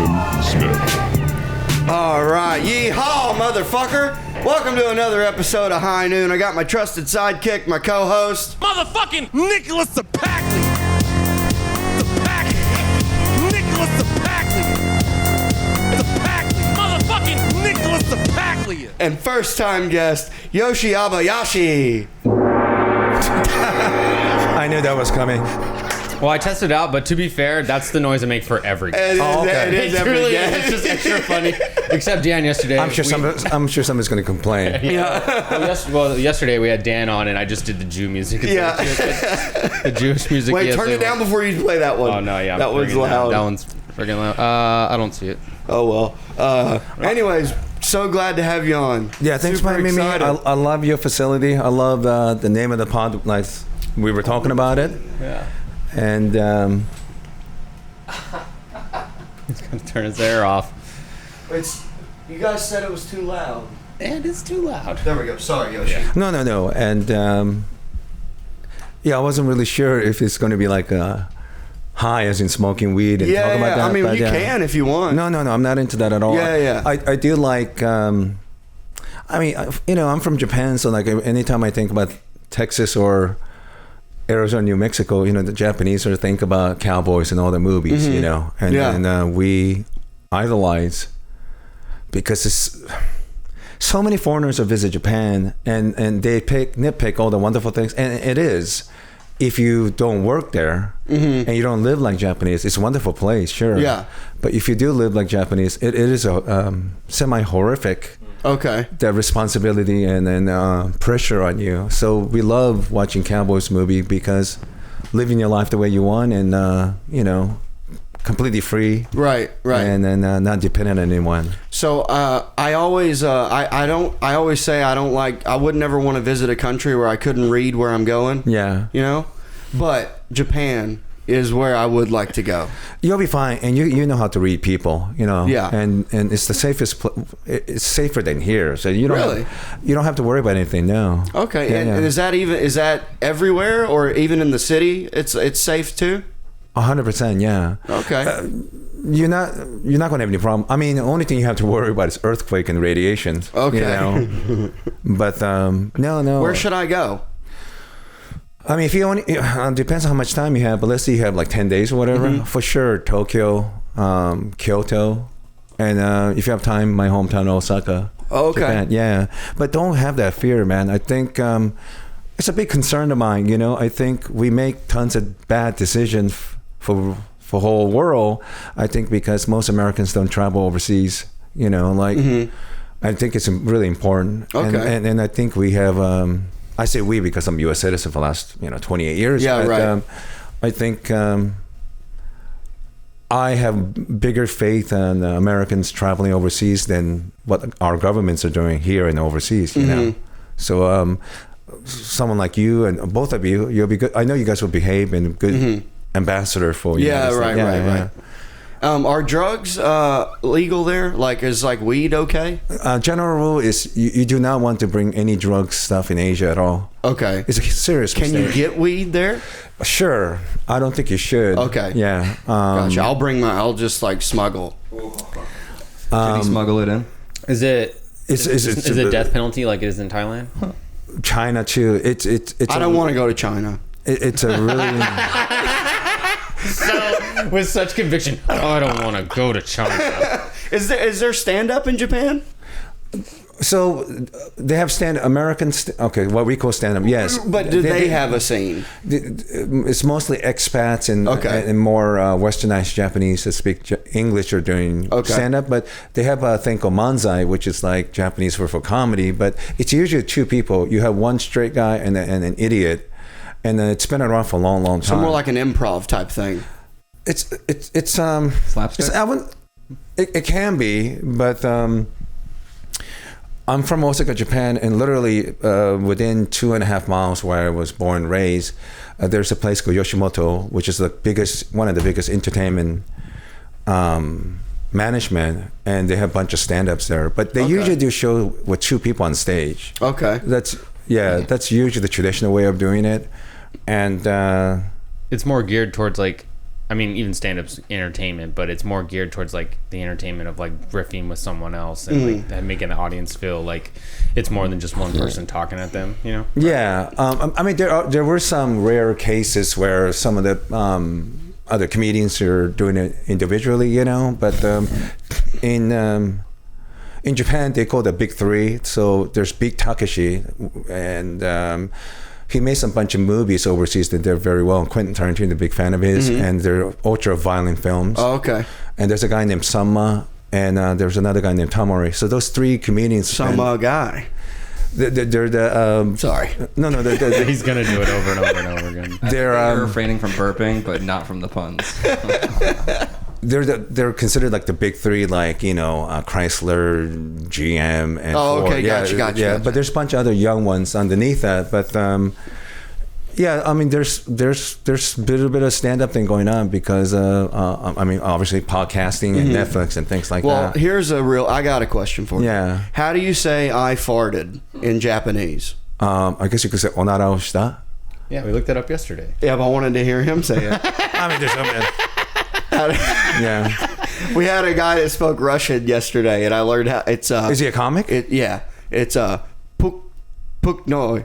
Awesome Smith. All right, yeehaw, motherfucker! Welcome to another episode of High Noon. I got my trusted sidekick, my co-host, motherfucking Nicholas Ceppaglia. Nicholas Ceppaglia. Motherfucking Nicholas Ceppaglia. and first-time guest, Yoshi Obayashi. I knew that was coming. Well, I tested it out, but to be fair, that's the noise I make for every guest. It is every Really, guest. it's just extra funny. Except Dan yesterday. I'm sure somebody's going to complain. Yesterday we had Dan on, and I just did the Jew music. Yeah. The Jewish music. Wait, turn it down before you play that one. Oh no, yeah, that one's loud. That one's freaking loud. I don't see it. Oh well. Anyways, so glad to have you on. Yeah, thanks for having me. I love your facility. I love the name of the pod. Like we were talking about it. Yeah. And He's gonna turn his air off. You guys said it was too loud. And it's too loud. There we go. Sorry, Yoshi. Yeah. no. And yeah, I wasn't really sure if it's going to be like high as in smoking weed and talk about that. I mean, but, you can if you want. No, I'm not into that at all. Yeah. I do like. I mean, I'm from Japan, so like anytime I think about Texas or Arizona, New Mexico, the Japanese sort of think about cowboys and all the movies, Mm-hmm. and we idolize because it's so many foreigners that visit Japan and they nitpick all the wonderful things, and it is. If you don't work there and you don't live like Japanese, it's a wonderful place, sure. Yeah. But if you do live like Japanese, it is a semi-horrific. Okay. The responsibility and then pressure on you. So we love watching Cowboys movie because living your life the way you want and completely free. Right. And then not dependent on anyone. So I always say I would never want to visit a country where I couldn't read where I'm going. Yeah. But Japan is where I would like to go. You'll be fine, and you know how to read people, Yeah. And it's the safest. It's safer than here, so you don't Really? you don't have to worry about anything. No. Okay. Yeah, And is that everywhere or even in the city? It's safe too. 100%. Yeah. Okay. You're not going to have any problem. I mean, the only thing you have to worry about is earthquake and radiation. Okay. But no. Where should I go? I mean, if you only depends on how much time you have. But let's say you have like 10 days or whatever. Mm-hmm. For sure, Tokyo, Kyoto, and if you have time, my hometown Osaka. Okay. Japan. Yeah, but don't have that fear, man. I think it's a big concern of mine. I think we make tons of bad decisions for whole world. I think because most Americans don't travel overseas. I think it's really important. Okay. And I think we have. I say we because I'm a U.S. citizen for the last 28 years. Yeah, but, right. I think I have bigger faith in Americans traveling overseas than what our governments are doing here and overseas. So someone like you and both of you'll be good. I know you guys will behave and good ambassador for you. Yeah, right. Are drugs legal there? Like, is like weed okay? General rule is you do not want to bring any drug stuff in Asia at all. Okay. It's a serious Can mistake. you get weed there? Sure. I don't think you should. Okay. Yeah. Gotcha. I'll just like smuggle. Can you smuggle it in? Is it death penalty like it is in Thailand? China too. It's I don't want to go to China. It's a really So, with such conviction, I don't want to go to China. Is there stand up in Japan? so they have what we call stand up. Yes, But do they have a scene? It's mostly expats and more westernized Japanese that speak English are doing stand up. But they have a thing called manzai, which is like Japanese word for comedy. But it's usually two people. You have one straight guy and an idiot. And it's been around for a long, long time. So more like an improv type thing. It's Slapstick? It can be, but I'm from Osaka, Japan, and literally within 2.5 miles where I was born and raised, there's a place called Yoshimoto, which is one of the biggest entertainment management, and they have a bunch of stand-ups there. But they usually do show with two people on stage. Okay. That's usually the traditional way of doing it. And It's more geared towards like I mean, even stand-up's entertainment, but it's more geared towards like the entertainment of like riffing with someone else and like making the audience feel like it's more than just one person talking at them, you know? Yeah. I mean, there were some rare cases where some of the other comedians are doing it individually, you know, but in Japan they call the big three. So there's Big Takeshi, and he made some bunch of movies overseas that they're very well. Quentin Tarantino, a big fan of his, and they're ultra violent films. Oh, okay. And there's a guy named Sama, and there's another guy named Tamori. So those three comedians. Sama guy. They're the sorry. No, He's gonna do it over and over and over again. They're refraining from burping, but not from the puns. They're considered like the big three, like, you know, Chrysler, GM, and Ford. Okay, gotcha. But there's a bunch of other young ones underneath that. But yeah, I mean, there's a little bit of stand-up thing going on because I mean, obviously podcasting and Netflix and things like that. Well, I got a question for you. Yeah. How do you say I farted in Japanese? I guess you could say onara o shita. Yeah, we looked that up yesterday. Yeah, but I wanted to hear him say it. I mean, there's something. Yeah. We had a guy that spoke Russian yesterday, and I learned how it's. Is he a comic? It's puknoi.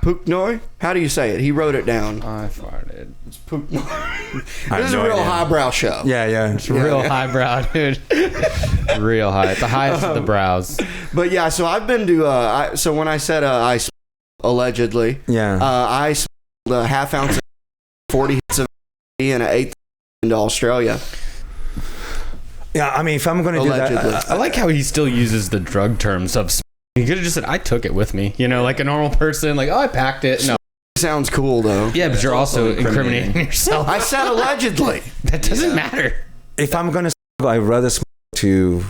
Puknoi? How do you say it? He wrote it down. I farted. It's puknoi. This is a real highbrow show. Yeah. It's real highbrow, dude. Real high. The highest of the brows. But yeah, so I've been to. So when I said I allegedly, I smelled a half ounce of 40 hits of and an eighth into Australia. Yeah, I mean, if I'm going to do that, I like how he still uses the drug terms of. He could have just said, "I took it with me," you know, like a normal person. Like, "Oh, I packed it." No, sounds cool though. Yeah, but you're also incriminating yourself. I said allegedly. That doesn't matter. If I'm going to, I'd rather smoke to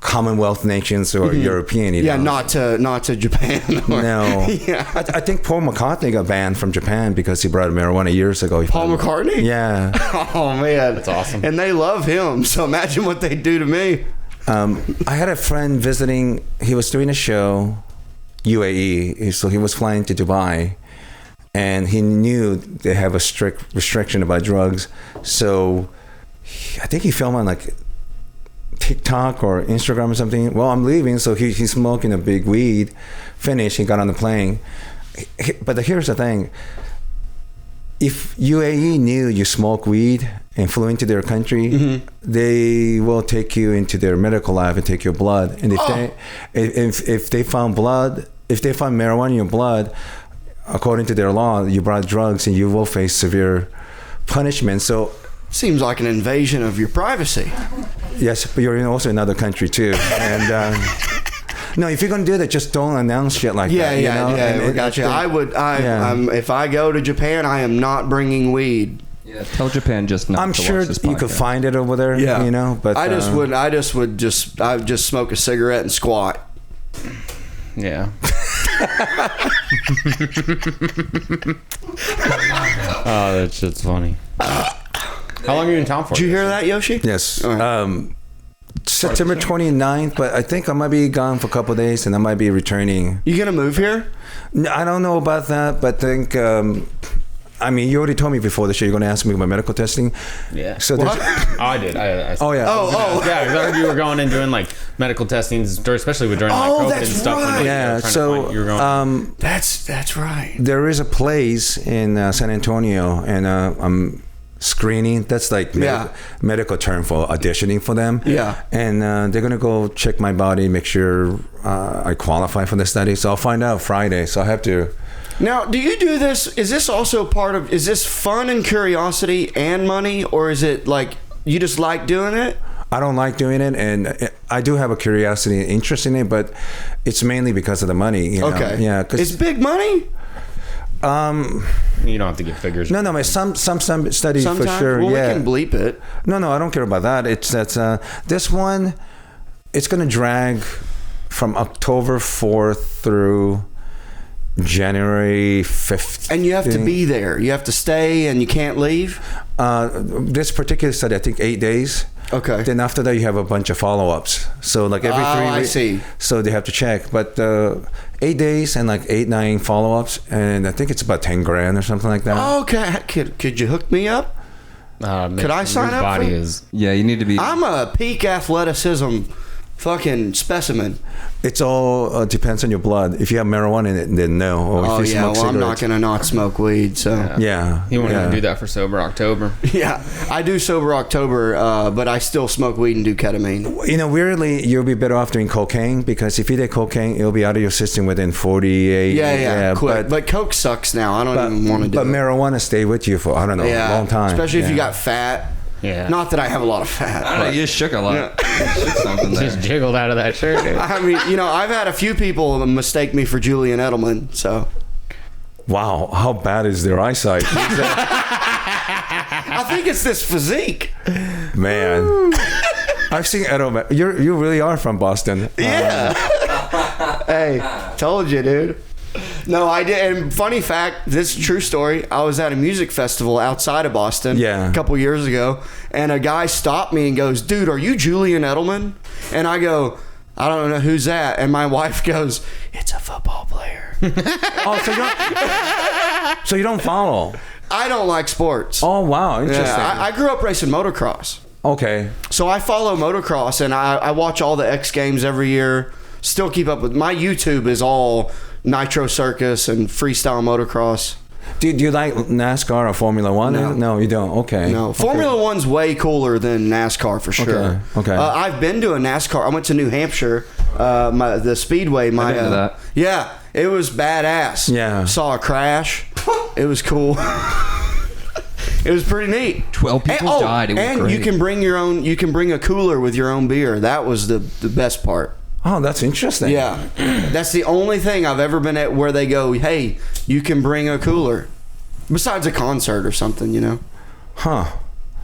Commonwealth nations or European. You know? not to Japan. No. Yeah. I think Paul McCartney got banned from Japan because he brought marijuana years ago. Paul McCartney? Yeah. Oh man, that's awesome. And they love him. So imagine what they do to me. I had a friend visiting. He was doing a show, UAE. So he was flying to Dubai, and he knew they have a strict restriction about drugs. So I think he filmed on like TikTok or Instagram or something. Well, I'm leaving, so he's smoking a big weed. Finished, he got on the plane. But here's the thing: if UAE knew you smoke weed and flew into their country, they will take you into their medical lab and take your blood. And if they found marijuana in your blood, according to their law, you brought drugs and you will face severe punishment. So. Seems like an invasion of your privacy. Yes, but you're also in another country too. And no, if you're gonna do that, just don't announce shit like that. Yeah. Gotcha. If I go to Japan, I am not bringing weed. Yeah, tell Japan just not. I'm to sure watch this you could find it over there. Yeah, you know. But I would just smoke a cigarette and squat. Yeah. Oh, that shit's funny. How long are you in town for? Did you hear that, Yoshi? Yes. Right. September 29th, but I think I might be gone for a couple of days and I might be returning. You gonna move here? No, I don't know about that, but I think I mean, you already told me before the show you're going to ask me about medical testing. Yeah. So I did. Oh yeah. Yeah, because I heard you were going and doing like medical testing, especially during like COVID and stuff. Right. When yeah. So you were going. That's right. There is a place in San Antonio, and I'm screening. That's like medical term for auditioning for them. Yeah. And they're gonna go check my body, make sure I qualify for the study. So I'll find out Friday. So I have to. Now, do you do this? Is this also part of? Is this fun and curiosity and money, or is it like you just like doing it? I don't like doing it, and I do have a curiosity and interest in it, but it's mainly because of the money. You know? Okay. Yeah. It's big money. You don't have to give figures. No, some studies Sometimes? for sure. Well, yeah. we can bleep it. No, I don't care about that. This one. It's going to drag from October 4th through January 5th. And you have to be there. You have to stay, and you can't leave. This particular study, I think 8 days. Okay. Then after that, you have a bunch of follow-ups. So like every 3 weeks. I see. So they have to check. But 8 days and like 8-9 follow-ups, and I think it's about 10 grand or something like that. Oh, okay. Could you hook me up? Could I sign up for it? Yeah, you need to be. I'm a peak athleticism fucking specimen. It's all depends on your blood. If you have marijuana in it, then no. Or if you smoke I'm not gonna not smoke weed. So yeah. You want to do that for Sober October? Yeah, I do Sober October, but I still smoke weed and do ketamine. You know, weirdly, you'll be better off doing cocaine, because if you did cocaine, it'll be out of your system within 48. Yeah, quick. But coke sucks now. I don't even want to do it. But marijuana stay with you for, I don't know, a long time. Especially if you got fat. Yeah. Not that I have a lot of fat. I don't know, you just shook a lot. Yeah. Shook something there. Just jiggled out of that shirt, dude. I mean, you know, I've had a few people mistake me for Julian Edelman, so. Wow, how bad is their eyesight? I think it's this physique. Man. I've seen Edelman. You really are from Boston. Yeah. Hey, told you, dude. No, I did. And funny fact, this is a true story. I was at a music festival outside of Boston a couple years ago, and a guy stopped me and goes, "Dude, are you Julian Edelman?" And I go, "I don't know who's that." And my wife goes, "It's a football player." So you don't follow? I don't like sports. Oh, wow. Interesting. Yeah, I grew up racing motocross. Okay. So I follow motocross, and I watch all the X Games every year. Still keep up with my YouTube is all Nitro Circus and freestyle motocross. Do you like NASCAR or Formula One? No, you don't. Okay. No, Formula One's way cooler than NASCAR for sure. Okay. I've been to a NASCAR. I went to New Hampshire, the Speedway. I've been to that. Yeah, it was badass. Yeah. Saw a crash. It was cool. It was pretty neat. 12 people died. It was and great. you can bring your own. You can bring a cooler with your own beer. That was the best part. Oh, that's interesting. Yeah, that's the only thing I've ever been at where they go, "Hey, you can bring a cooler," besides a concert or something, you know. Huh.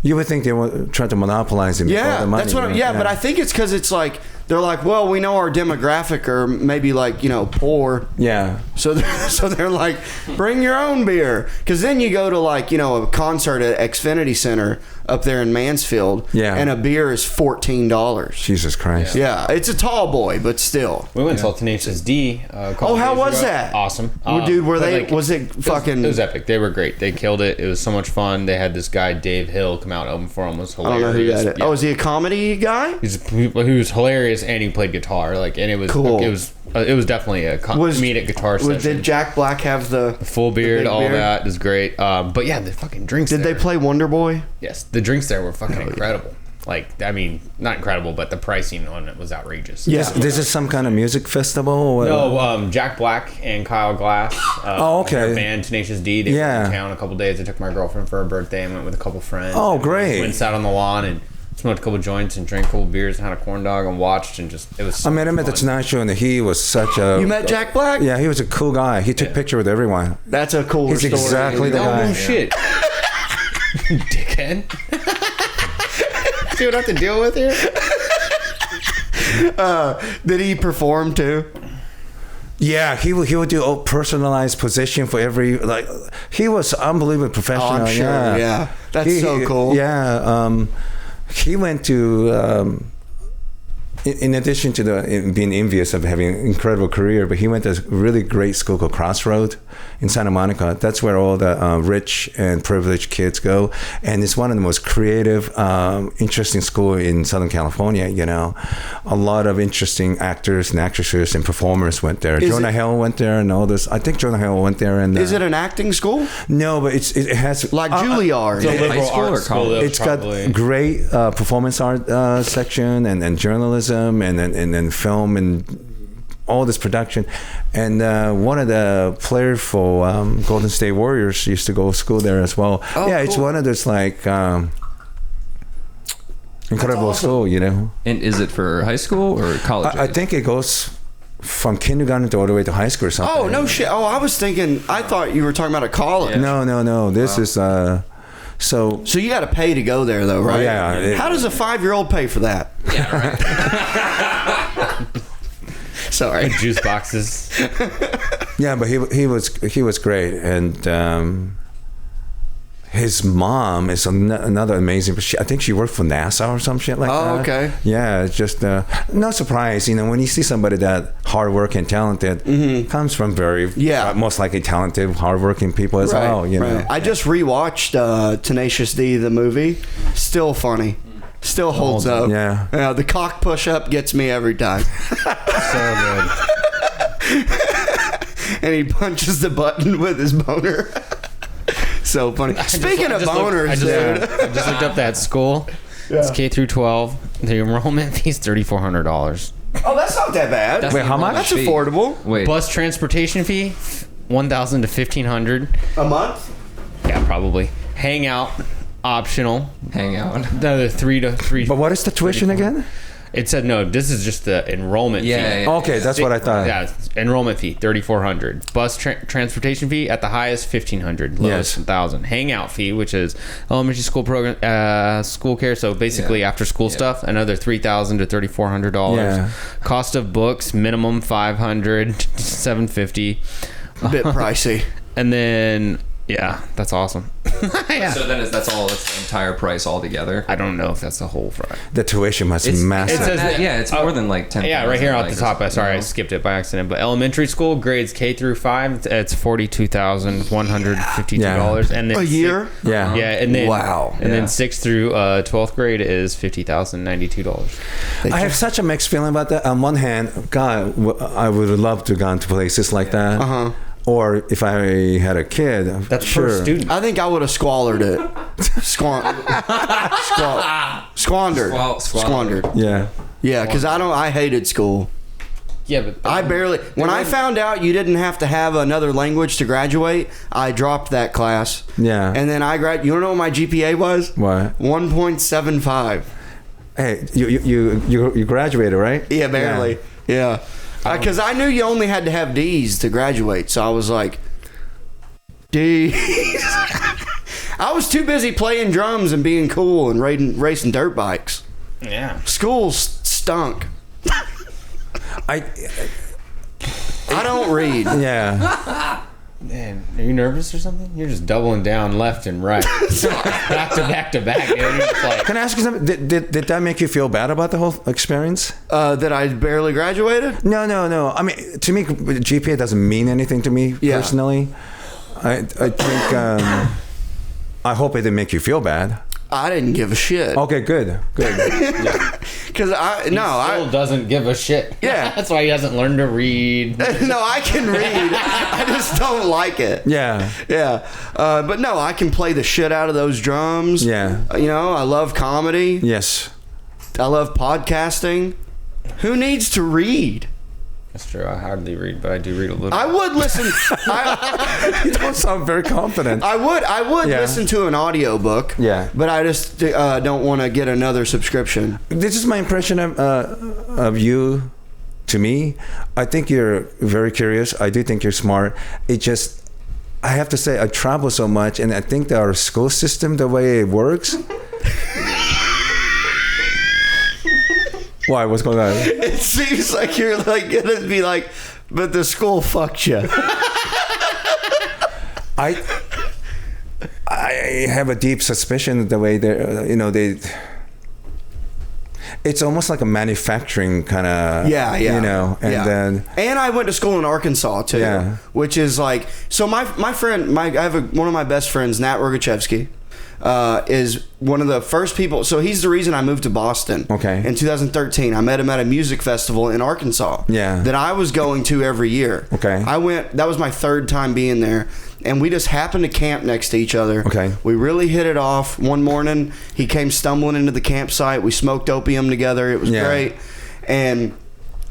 You would think they would try to monopolize it. Yeah, the money, that's what. Yeah, but I think it's because it's like they're like, well, we know our demographic or maybe like poor. Yeah. So they're like, bring your own beer, because then you go to like a concert at Xfinity Center up there in Mansfield. Yeah. And a beer is $14. Jesus Christ. Yeah, it's a tall boy, but still. We went to Tenacious D. How was that? Awesome. Dude, was it fucking? It was epic. They were great. They killed it. It was so much fun. They had this guy Dave Hill come out and open for him. It was I hilarious. don't know who that is. Yeah. Oh, is he a comedy guy? He was hilarious, and he played guitar. And it was cool. It was definitely a comedic guitar session. Did Jack Black have the full beard? the All beard? that is great. But yeah, the fucking drinks. Did they play Wonder Boy? Yes, the drinks there were fucking incredible. Like, I mean, not incredible, but the pricing on it was outrageous. Yeah. This is some kind of music festival? Or No, Jack Black and Kyle Glass. Okay. Their band Tenacious D. They were in town a couple days. I took my girlfriend for her birthday and went with a couple friends. Oh, great. Went sat on the lawn and smoked a couple joints and drank a couple beers and had a corn dog and watched and just, it was so I met him at the fun. Tonight Show, and he was such a... You met Jack Black? Yeah, he was a cool guy. He took picture with everyone. That's a cool He's story. exactly the guy. Oh, no shit. Dickhead. See what I have to deal with here? Did he perform too? Yeah, he would do a personalized position for every, like, he was unbelievably professional. Oh, I'm sure. Yeah. That's so cool. Yeah. He went to, in addition to being envious of having an incredible career, but he went to a really great school called Crossroad in Santa Monica. That's where all the rich and privileged kids go, and it's one of the most creative, interesting school in Southern California. A lot of interesting actors and actresses and performers went there. Jonah Hill went there, and all this. I think Jonah Hill went there. And is it an acting school? No, but it has like Juilliard. It's a liberal arts school. It's got great performance art section and journalism and then film and all this production. And one of the players for Golden State Warriors used to go to school there as well. Oh, yeah, cool. It's one of those like incredible awesome. school, And is it for high school or college? I think it goes from kindergarten to all the way to high school or something. Oh, no shit. Oh, I thought you were talking about a college. No. This is so you got to pay to go there, though, right? Yeah. How does a 5-year-old pay for that? Yeah, right. Sorry. Juice boxes. Yeah, but he was great, and his mom is another amazing. I think she worked for NASA or some shit like that. Oh, okay. Yeah, it's just no surprise. When you see somebody that hardworking, talented, comes from very most likely talented, hardworking people as well. Know. I just rewatched Tenacious D, the movie. Still funny. Still holds up. Yeah. The cock push-up gets me every time. So good. And he punches the button with his boner. So funny. Speaking of boners, I just looked up that school. Yeah. It's K through 12. The enrollment fee is $3,400. Oh, that's not that bad. Wait, how much? That's affordable. Wait. Bus transportation fee, $1,000 to $1,500 a month. Yeah, probably. Hangout, optional. Hangout. Another 3 to 3. But what is the tuition again? It said no. This is just the enrollment fee. Yeah. Okay, that's what I thought. Yeah, enrollment fee $3,400. Bus transportation fee at the highest $1,500. Lowest $1,000. Hangout fee, which is elementary school program, school care. So basically after school stuff, another $3,000 to $3,400. Yeah. Cost of books minimum $500 to $750. A bit pricey. And then that's awesome. So then that's the entire price altogether. I don't know if that's the whole price. The tuition must be massive. It says it's more than like 10. Yeah, right here off the top. Sorry, I skipped it by accident. But elementary school grades K through 5, it's $42,152, and then a year. And then and then 6th through 12th grade is $50,092. I have such a mixed feeling about that. On one hand, God, I would love to go to places like that. Or if I had a kid, that's per student. I think I would have squandered it. Squandered. Yeah. Yeah, because I hated school. Yeah, but when I found out you didn't have to have another language to graduate, I dropped that class. Yeah. And then you don't know what my GPA was? What? 1.75. Hey, you graduated, right? Yeah, barely. Yeah. Because I knew you only had to have D's to graduate, so I was like, D's. I was too busy playing drums and being cool and racing dirt bikes. Yeah. School stunk. I don't read. Yeah. Man, are you nervous or something? You're just doubling down left and right, back to back to back. Can I ask you something? Did that make you feel bad about the whole experience? That I barely graduated? No. I mean, to me, GPA doesn't mean anything to me personally. I think I hope it didn't make you feel bad. I didn't give a shit. Okay, good. Because he still doesn't give a shit. Yeah, that's why he hasn't learned to read. No, I can read. I just don't like it. Yeah. But no, I can play the shit out of those drums. Yeah. I love comedy. Yes. I love podcasting. Who needs to read? That's true. I hardly read, but I do read a little. I would listen. You don't sound very confident. I would listen to an audiobook. Yeah. But I just don't want to get another subscription. This is my impression of you. To me, I think you're very curious. I do think you're smart. I have to say, I travel so much, and I think that our school system, the way it works. Why? What's going on? It seems like you're like gonna be like, but the school fucked you. I have a deep suspicion the way they. It's almost like a manufacturing kind of. Yeah. Then. And I went to school in Arkansas too. Yeah. Which is like, so my friend, I have one of my best friends, Nat Rogachevsky. Is one of the first people. So he's the reason I moved to Boston. Okay. In 2013, I met him at a music festival in Arkansas. Yeah. That I was going to every year. Okay. I went. That was my third time being there, and we just happened to camp next to each other. Okay. We really hit it off. One morning, he came stumbling into the campsite. We smoked opium together. It was great, and.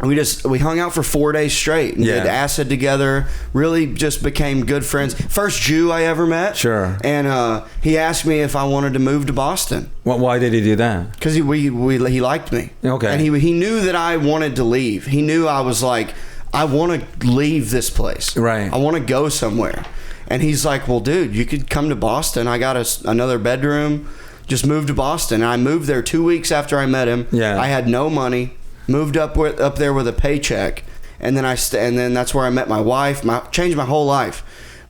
We hung out for 4 days straight and did acid together. Really just became good friends. First Jew I ever met. Sure. And he asked me if I wanted to move to Boston. Why did he do that? Because he liked me. Okay. And he knew that I wanted to leave. He knew I was like, I want to leave this place. Right. I want to go somewhere. And he's like, well, dude, you could come to Boston. I got another bedroom. Just move to Boston. And I moved there 2 weeks after I met him. Yeah. I had no money. Moved up there with a paycheck, and then then that's where I met my wife. Changed my whole life.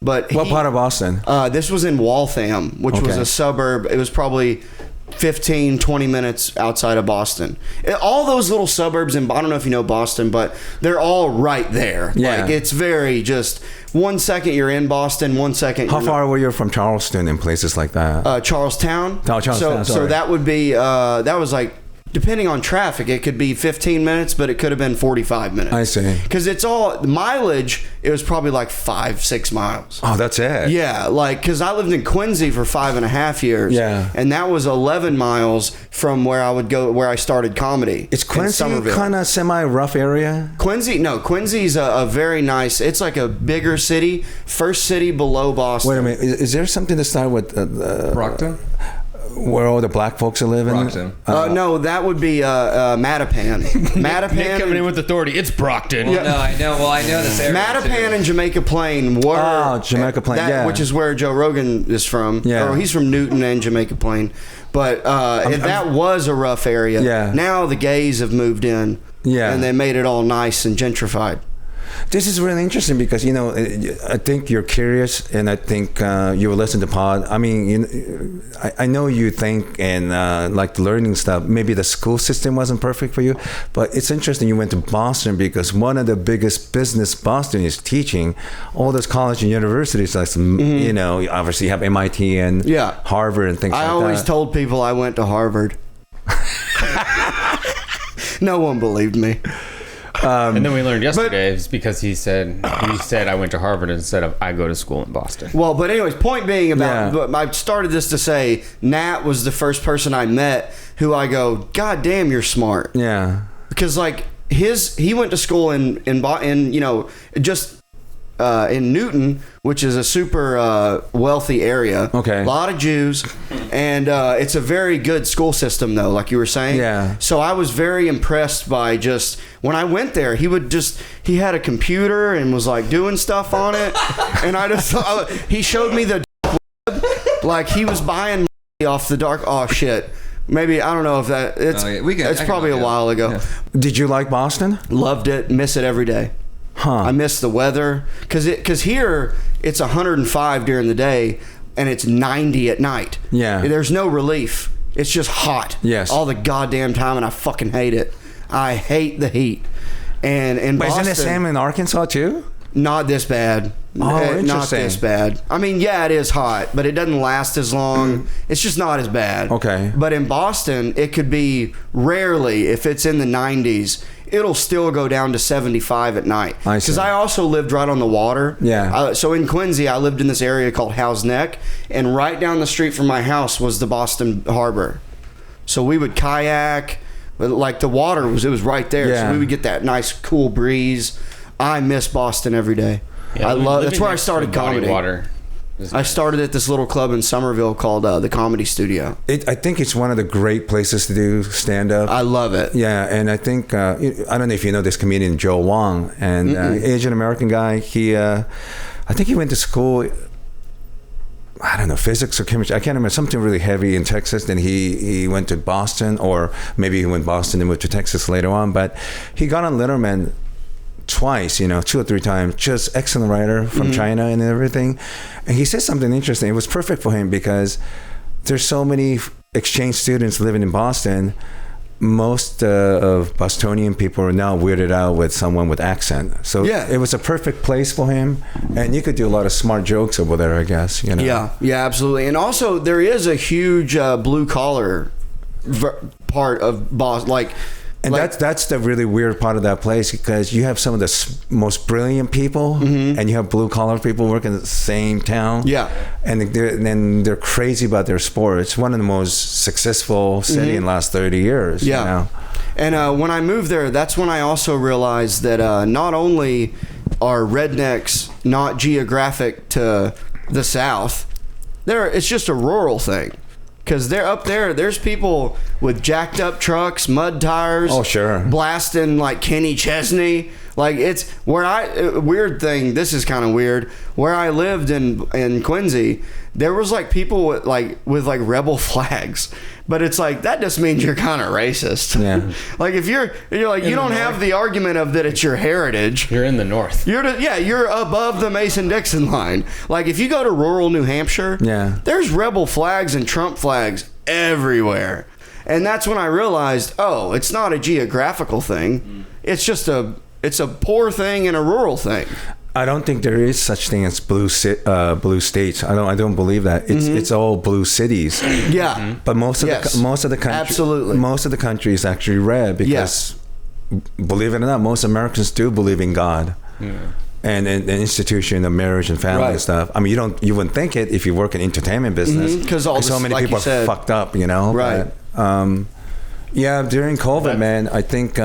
But what part of Boston? This was in Waltham, which was a suburb. It was probably 15, 20 minutes outside of Boston. All those little suburbs, and I don't know if you know Boston, but they're all right there. Yeah. Like, it's very just 1 second you're in Boston, 1 second How far were you from Charleston and places like that? Charlestown. Oh, Charlestown, so sorry. that would be, that was like, depending on traffic, it could be 15 minutes, but it could have been 45 minutes. I see. Because it's all mileage. It was probably like 5-6 miles. Oh, that's it. Yeah, like, because I lived in Quincy for 5.5 years. Yeah. And that was 11 miles from where I would go, where I started comedy. Is Quincy kind of semi-rough area? Quincy's a very nice, it's like a bigger city, first city below Boston. Wait a minute. Is there something to start with? Brockton? Where all the black folks are living? Brockton. No, that would be Mattapan. Mattapan. Nick coming in with authority. It's Brockton. Well, no, I know. Well, I know this area. Mattapan and Jamaica Plain were... Oh, Jamaica Plain, which is where Joe Rogan is from. Yeah. Or he's from Newton and Jamaica Plain. But that was a rough area. Yeah. Now the gays have moved in. Yeah. And they made it all nice and gentrified. This is really interesting because, you know, I think you're curious and I think you will listen to pod. I mean, I know you think and like learning stuff. Maybe the school system wasn't perfect for you, but it's interesting you went to Boston because one of the biggest business Boston is teaching. All those colleges and universities, like, you know, obviously you have MIT and Harvard and things like that. I always told people I went to Harvard. No one believed me. And then we learned yesterday it's because he said I went to Harvard instead of I go to school in Boston. Well, but anyways, point being about I started this to say Nat was the first person I met who I go, God damn, you're smart. Yeah. Because like he went to school in you know, just in Newton, which is a super wealthy area. Okay. A lot of Jews. And it's a very good school system, though, like you were saying. Yeah. So I was very impressed by just, when I went there, he had a computer and was like doing stuff on it. And I just thought, he showed me the web, like he was buying off the dark. Oh, shit. Maybe, I don't know if that, it's probably a while ago. Yeah. Did you like Boston? Loved it. Miss it every day. Huh. I miss the weather because here it's 105 during the day and it's 90 at night. Yeah. There's no relief. It's just hot. Yes. All the goddamn time, and I fucking hate it. I hate the heat. And in Boston, isn't it same in Arkansas too? Not this bad. Oh, interesting. Not this bad. I mean, yeah, it is hot, but it doesn't last as long. It's just not as bad. Okay. But in Boston, it could be rarely, if it's in the 90s, it'll still go down to 75 at night. Because I also lived right on the water. Yeah. So in Quincy, I lived in this area called Howe's Neck, and right down the street from my house was the Boston Harbor. So we would kayak, but like the water it was right there. Yeah. So we would get that nice cool breeze. I miss Boston every day. Yeah, that's where I started comedy. Water. I started at this little club in Somerville called the Comedy Studio. I think it's one of the great places to do stand-up. I love it. Yeah, and I think, I don't know if you know this comedian, Joe Wong, and Asian American guy. I think he went to school, I don't know, physics or chemistry. I can't remember, something really heavy in Texas. Then he went to Boston, or maybe he went to Boston and moved to Texas later on. But he got on Letterman twice, 2 or 3 times. Just excellent writer from China and everything. And he said something interesting. It was perfect for him because there's so many exchange students living in Boston. Most of Bostonian people are now weirded out with someone with accent. So it was a perfect place for him. And you could do a lot of smart jokes over there, I guess. Yeah, absolutely. And also there is a huge blue collar part of Boston. And that's the really weird part of that place, because you have some of the most brilliant people and you have blue collar people working in the same town. Yeah. And they're crazy about their sport. It's one of the most successful city in the last 30 years. Yeah. And when I moved there, that's when I also realized that not only are rednecks not geographic to the South, it's just a rural thing. Because they're up there, there's people with jacked up trucks, mud tires. Oh, sure. Blasting like Kenny Chesney Like it's where weird thing. This is kind of weird. Where I lived in Quincy, there was like people with like rebel flags, but it's like that just means you're kind of racist. Yeah. Like if you're like you don't have the argument of that it's your heritage. You're in the north. You're above the Mason-Dixon line. Like if you go to rural New Hampshire, there's rebel flags and Trump flags everywhere. And that's when I realized, oh, it's not a geographical thing. It's just it's a poor thing and a rural thing. I don't think there is such thing as blue states. I don't believe that. It's all blue cities. Yeah. But most of the country, absolutely, most of the country is actually red because, believe it or not, most Americans do believe in God. Yeah. And an institution of marriage and family and stuff. I mean, you wouldn't think it if you work in entertainment business because so many people are fucked up, you know. Right. But, during COVID, man, I think.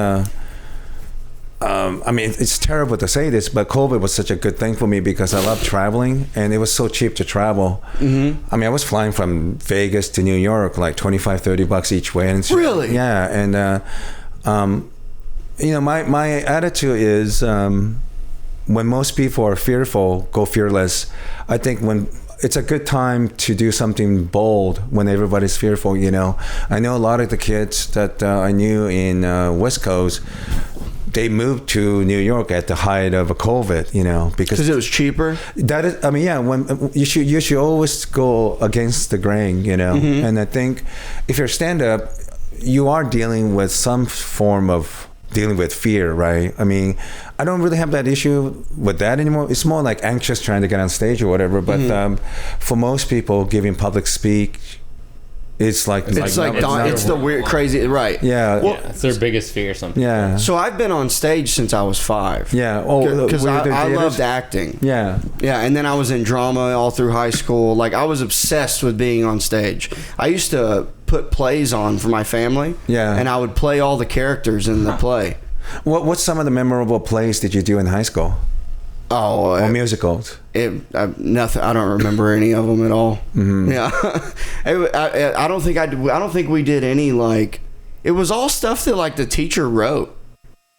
I mean, it's terrible to say this, but COVID was such a good thing for me because I love traveling, and it was so cheap to travel. Mm-hmm. I mean, I was flying from Vegas to New York, like $25-$30 each way. And really? Yeah, and my attitude is. When most people are fearful, go fearless. I think when it's a good time to do something bold when everybody's fearful, you know. I know a lot of the kids that I knew in West Coast, they moved to New York at the height of COVID, you know, because it was cheaper. That is, I mean, yeah. When you should always go against the grain, you know. Mm-hmm. And I think if you're stand-up, you are dealing with some form of dealing with fear, right? I mean, I don't really have that issue with that anymore. It's more like anxious trying to get on stage or whatever. But for most people, giving public speech, it's the weird, crazy, right? Yeah, well, it's their biggest fear or something. Yeah. So I've been on stage since I was 5. Yeah. Because I loved acting. Yeah. Yeah, and then I was in drama all through high school. Like I was obsessed with being on stage. I used to put plays on for my family. Yeah. And I would play all the characters in the play. What's some of the memorable plays did you do in high school? Oh, or musicals? Nothing. I don't remember any of them at all. Mm-hmm. Yeah, I don't think we did any like. It was all stuff that like the teacher wrote.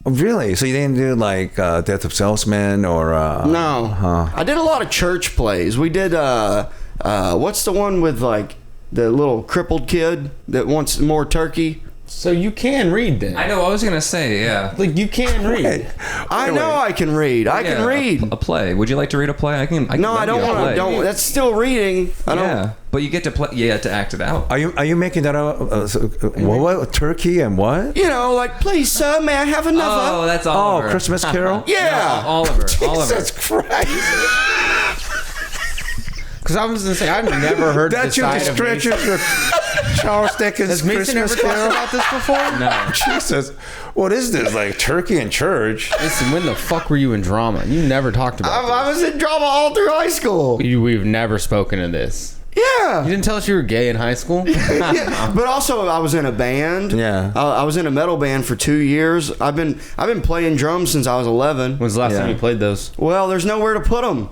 Really? So you didn't do like Death of Salesman or? No, I did a lot of church plays. We did. What's the one with like the little crippled kid that wants more turkey? So you can read then. I know. I was gonna say, yeah. Like you can read. I know I can read. I can read a play. Would you like to read a play? I can. No, I don't want to. Don't. That's still reading. I don't. Yeah, but you get to play. You have to act it out. Are you making that up? What turkey and what? You know, like, please, sir, may I have another? Oh, that's Oliver. Oh, Christmas Carol. Yeah, no, Oliver. Jesus Christ. Because I was gonna say I've never heard that. You can stretch it for Charles Dickens' Has Mason Christmas ever Carol talked about this before? No. Jesus, what is this? Like turkey in church? Listen, when the fuck were you in drama? You never talked about this. I was in drama all through high school. We've never spoken of this. Yeah. You didn't tell us you were gay in high school? Yeah. But also I was in a band. Yeah. I was in a metal band for 2 years. I've been playing drums since I was 11. When's the last time you played those? Well, there's nowhere to put them.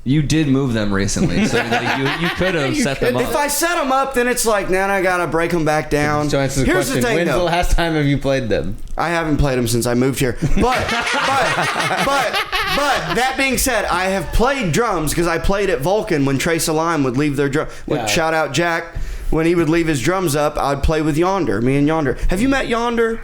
You did move them recently, so you could have set them up. If I set them up, then it's like, now I gotta break them back down. So answer the Here's question, the thing, when's the last time have you played them? I haven't played them since I moved here. But that being said, I have played drums because I played at Vulcan when Trace Align would leave their drum. Shout out Jack. When he would leave his drums up, I'd play with Yonder. Me and Yonder. Have you met Yonder?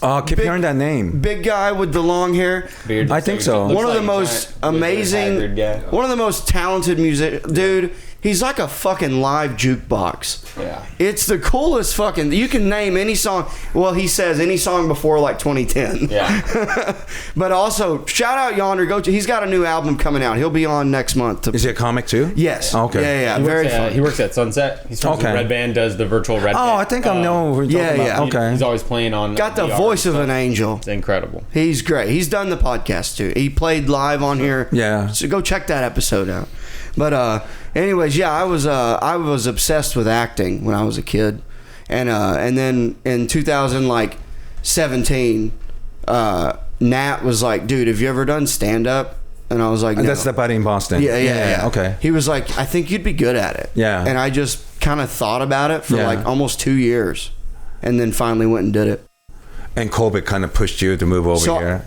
Oh, keep hearing that name. Big guy with the long hair. Beard, I think so. One of the most amazing, one of the most talented dude. He's like a fucking live jukebox. Yeah. It's the coolest fucking. You can name any song. Well, he says any song before like 2010. Yeah. But also, shout out Yonder. He's got a new album coming out. He'll be on next month. Is he a comic too? Yes. Okay. Yeah. Very fun. He works at Sunset. He's from the Red Band. Does the virtual Red Band. Oh, I think I know who you're talking about. Okay. He's always playing on. Got the voice of an angel. It's incredible. He's great. He's done the podcast too. He played live on here. Yeah. So go check that episode out. But anyways, yeah, I was obsessed with acting when I was a kid, and then in 2017, Nat was like, "Dude, have you ever done stand up?" And I was like, no. That's the buddy in Boston. Yeah. Okay. He was like, "I think you'd be good at it." Yeah. And I just kind of thought about it for like almost 2 years, and then finally went and did it. And COVID kind of pushed you to move over here.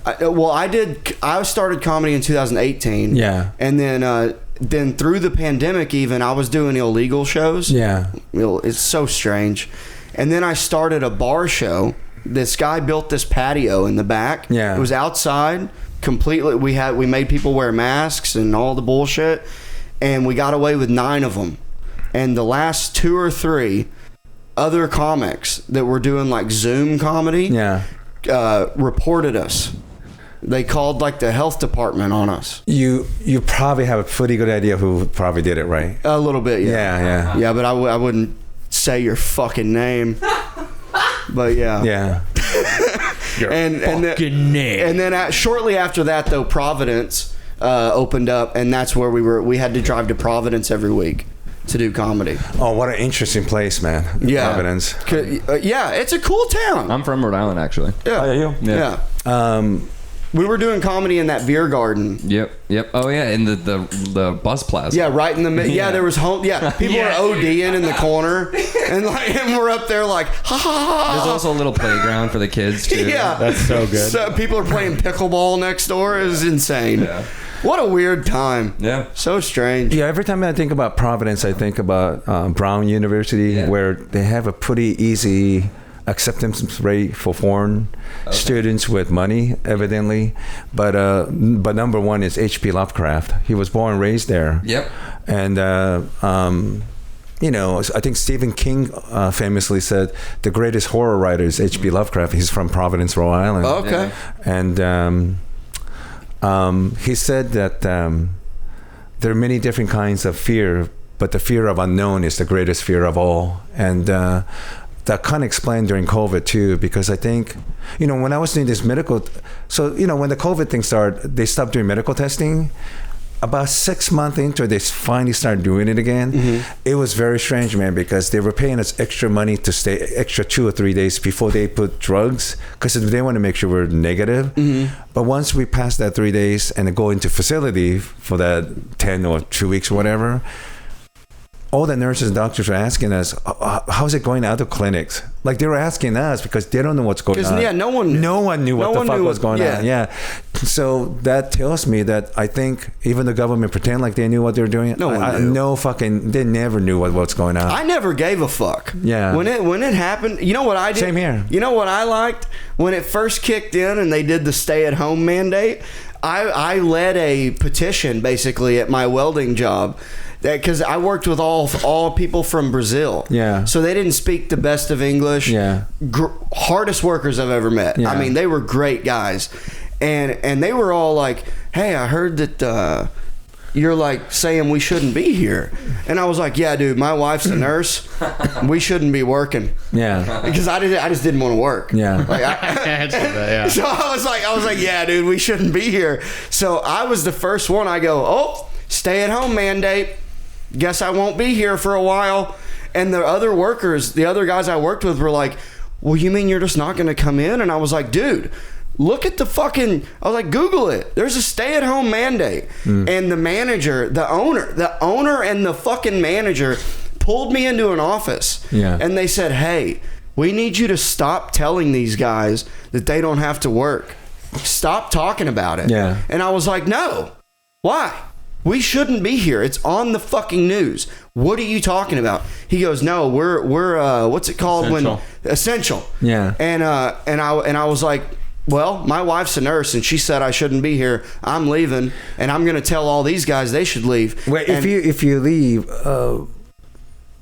I started comedy in 2018. Yeah. And then through the pandemic, even I was doing illegal shows. Yeah. It's so strange. And then I started a bar show. This guy built this patio in the back. Yeah. It was outside completely. We made people wear masks and all the bullshit, and we got away with 9 of them. And the last 2 or 3 other comics that were doing like Zoom comedy, reported us. They called like the health department on us. You probably have a pretty good idea who probably did it, right? A little bit, yeah. Yeah. But I wouldn't say your fucking name. But yeah. Yeah. Your and fucking name. And then shortly after that, though, Providence opened up, and that's where we had to drive to Providence every week to do comedy. Oh, what an interesting place, man. Yeah. Providence. Yeah, it's a cool town. I'm from Rhode Island, actually. Yeah. Oh, yeah, you? Yeah. We were doing comedy in that beer garden. Yep. Oh yeah, in the bus plaza. Yeah, right in the middle. Yeah, there was people were ODing in the corner, and we're up there like, ha ha ha. There's also a little playground for the kids too. Yeah, that's so good. So people are playing pickleball next door. It was insane. Yeah. What a weird time. Yeah. So strange. Yeah, every time I think about Providence, I think about Brown University, where they have a pretty easy acceptance rate for foreign students with money, evidently. But number one is H.P. Lovecraft. He was born and raised there. Yep. And I think Stephen King famously said the greatest horror writer is H.P. Lovecraft. He's from Providence, Rhode Island. Okay. And he said that there are many different kinds of fear, but the fear of unknown is the greatest fear of all. And that kind of explained during COVID too, because I think, when I was doing this medical, when the COVID thing started, they stopped doing medical testing. About 6 months into it, they finally started doing it again. Mm-hmm. It was very strange, man, because they were paying us extra money to stay extra 2 or 3 days before they put drugs, because they want to make sure we're negative. Mm-hmm. But once we pass that 3 days and go into facility for that 10 or 2 weeks or whatever, all the nurses and doctors were asking us, how's it going out of clinics? Like, they were asking us because they don't know what's going on. Yeah, no one knew what the fuck was going on. Yeah. So that tells me that I think even the government pretend like they knew what they were doing. No one knew. They never knew what's going on. I never gave a fuck. Yeah. When it happened, you know what I did? Same here. You know what I liked? When it first kicked in and they did the stay-at-home mandate, I led a petition basically at my welding job. Because I worked with all people from Brazil. Yeah. So they didn't speak the best of English. Yeah. Hardest workers I've ever met. Yeah. I mean, they were great guys. And they were all like, hey, I heard that you're like saying we shouldn't be here. And I was like, yeah, dude, my wife's a nurse. We shouldn't be working. Yeah. Because I just didn't want to work. Yeah. Like, So I was like, yeah, dude, we shouldn't be here. So I was the first one. I go, stay at home mandate. Guess I won't be here for a while. And the other workers, the other guys I worked with were like, well, you mean you're just not going to come in? And I was like, dude, look at I was like, Google it. There's a stay-at-home mandate. And the manager, the owner and the fucking manager pulled me into an office. Yeah. And they said, hey, we need you to stop telling these guys that they don't have to work. Stop talking about it. Yeah. And I was like, no. Why? We shouldn't be here. It's on the fucking news. What are you talking about? He goes, no, we're what's it called? Essential. Yeah. And I was like, well, my wife's a nurse and she said I shouldn't be here. I'm leaving and I'm going to tell all these guys they should leave. Wait, if you leave,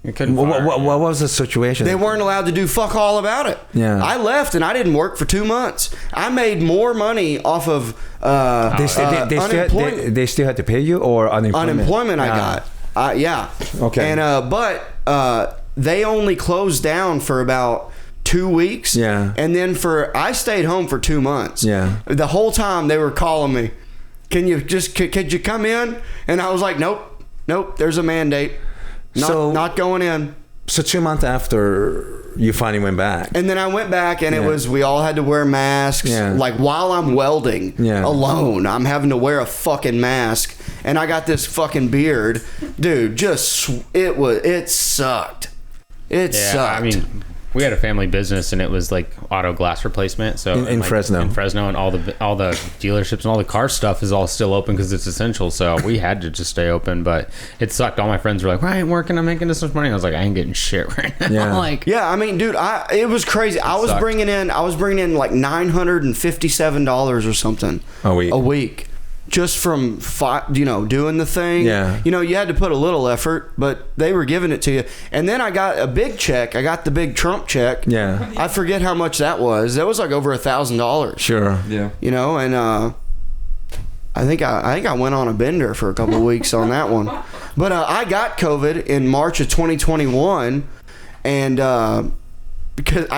what was the situation? They weren't allowed to do fuck all about it. Yeah. I left and I didn't work for 2 months. I made more money off of unemployment. They still had to pay you or unemployment? Unemployment I got. Yeah. Okay. And but they only closed down for about 2 weeks. Yeah. And then I stayed home for 2 months. Yeah. The whole time they were calling me, could you come in? And I was like, nope, there's a mandate. Not going in. So 2 months after you finally went back. And then I went back and we all had to wear masks. Yeah. Like while I'm welding alone, I'm having to wear a fucking mask. And I got this fucking beard. Dude, it sucked. It sucked. I mean, We had a family business, and it was like auto glass replacement. So in Fresno, and all the dealerships and all the car stuff is all still open because it's essential. So we had to just stay open, but it sucked. All my friends were like, "Well, I ain't working. I'm making this much money." I was like, "I ain't getting shit right now." Yeah. Like, yeah, I mean, dude, it was crazy. I was bringing in like $957 or something a week. Just from doing the thing. Yeah. You had to put a little effort, but they were giving it to you. And then I got a big check. I got the big Trump check. Yeah. I forget how much that was. That was like over $1,000. Sure. Yeah. And I think I went on a bender for a couple of weeks on that one. But I got COVID in March of 2021, and because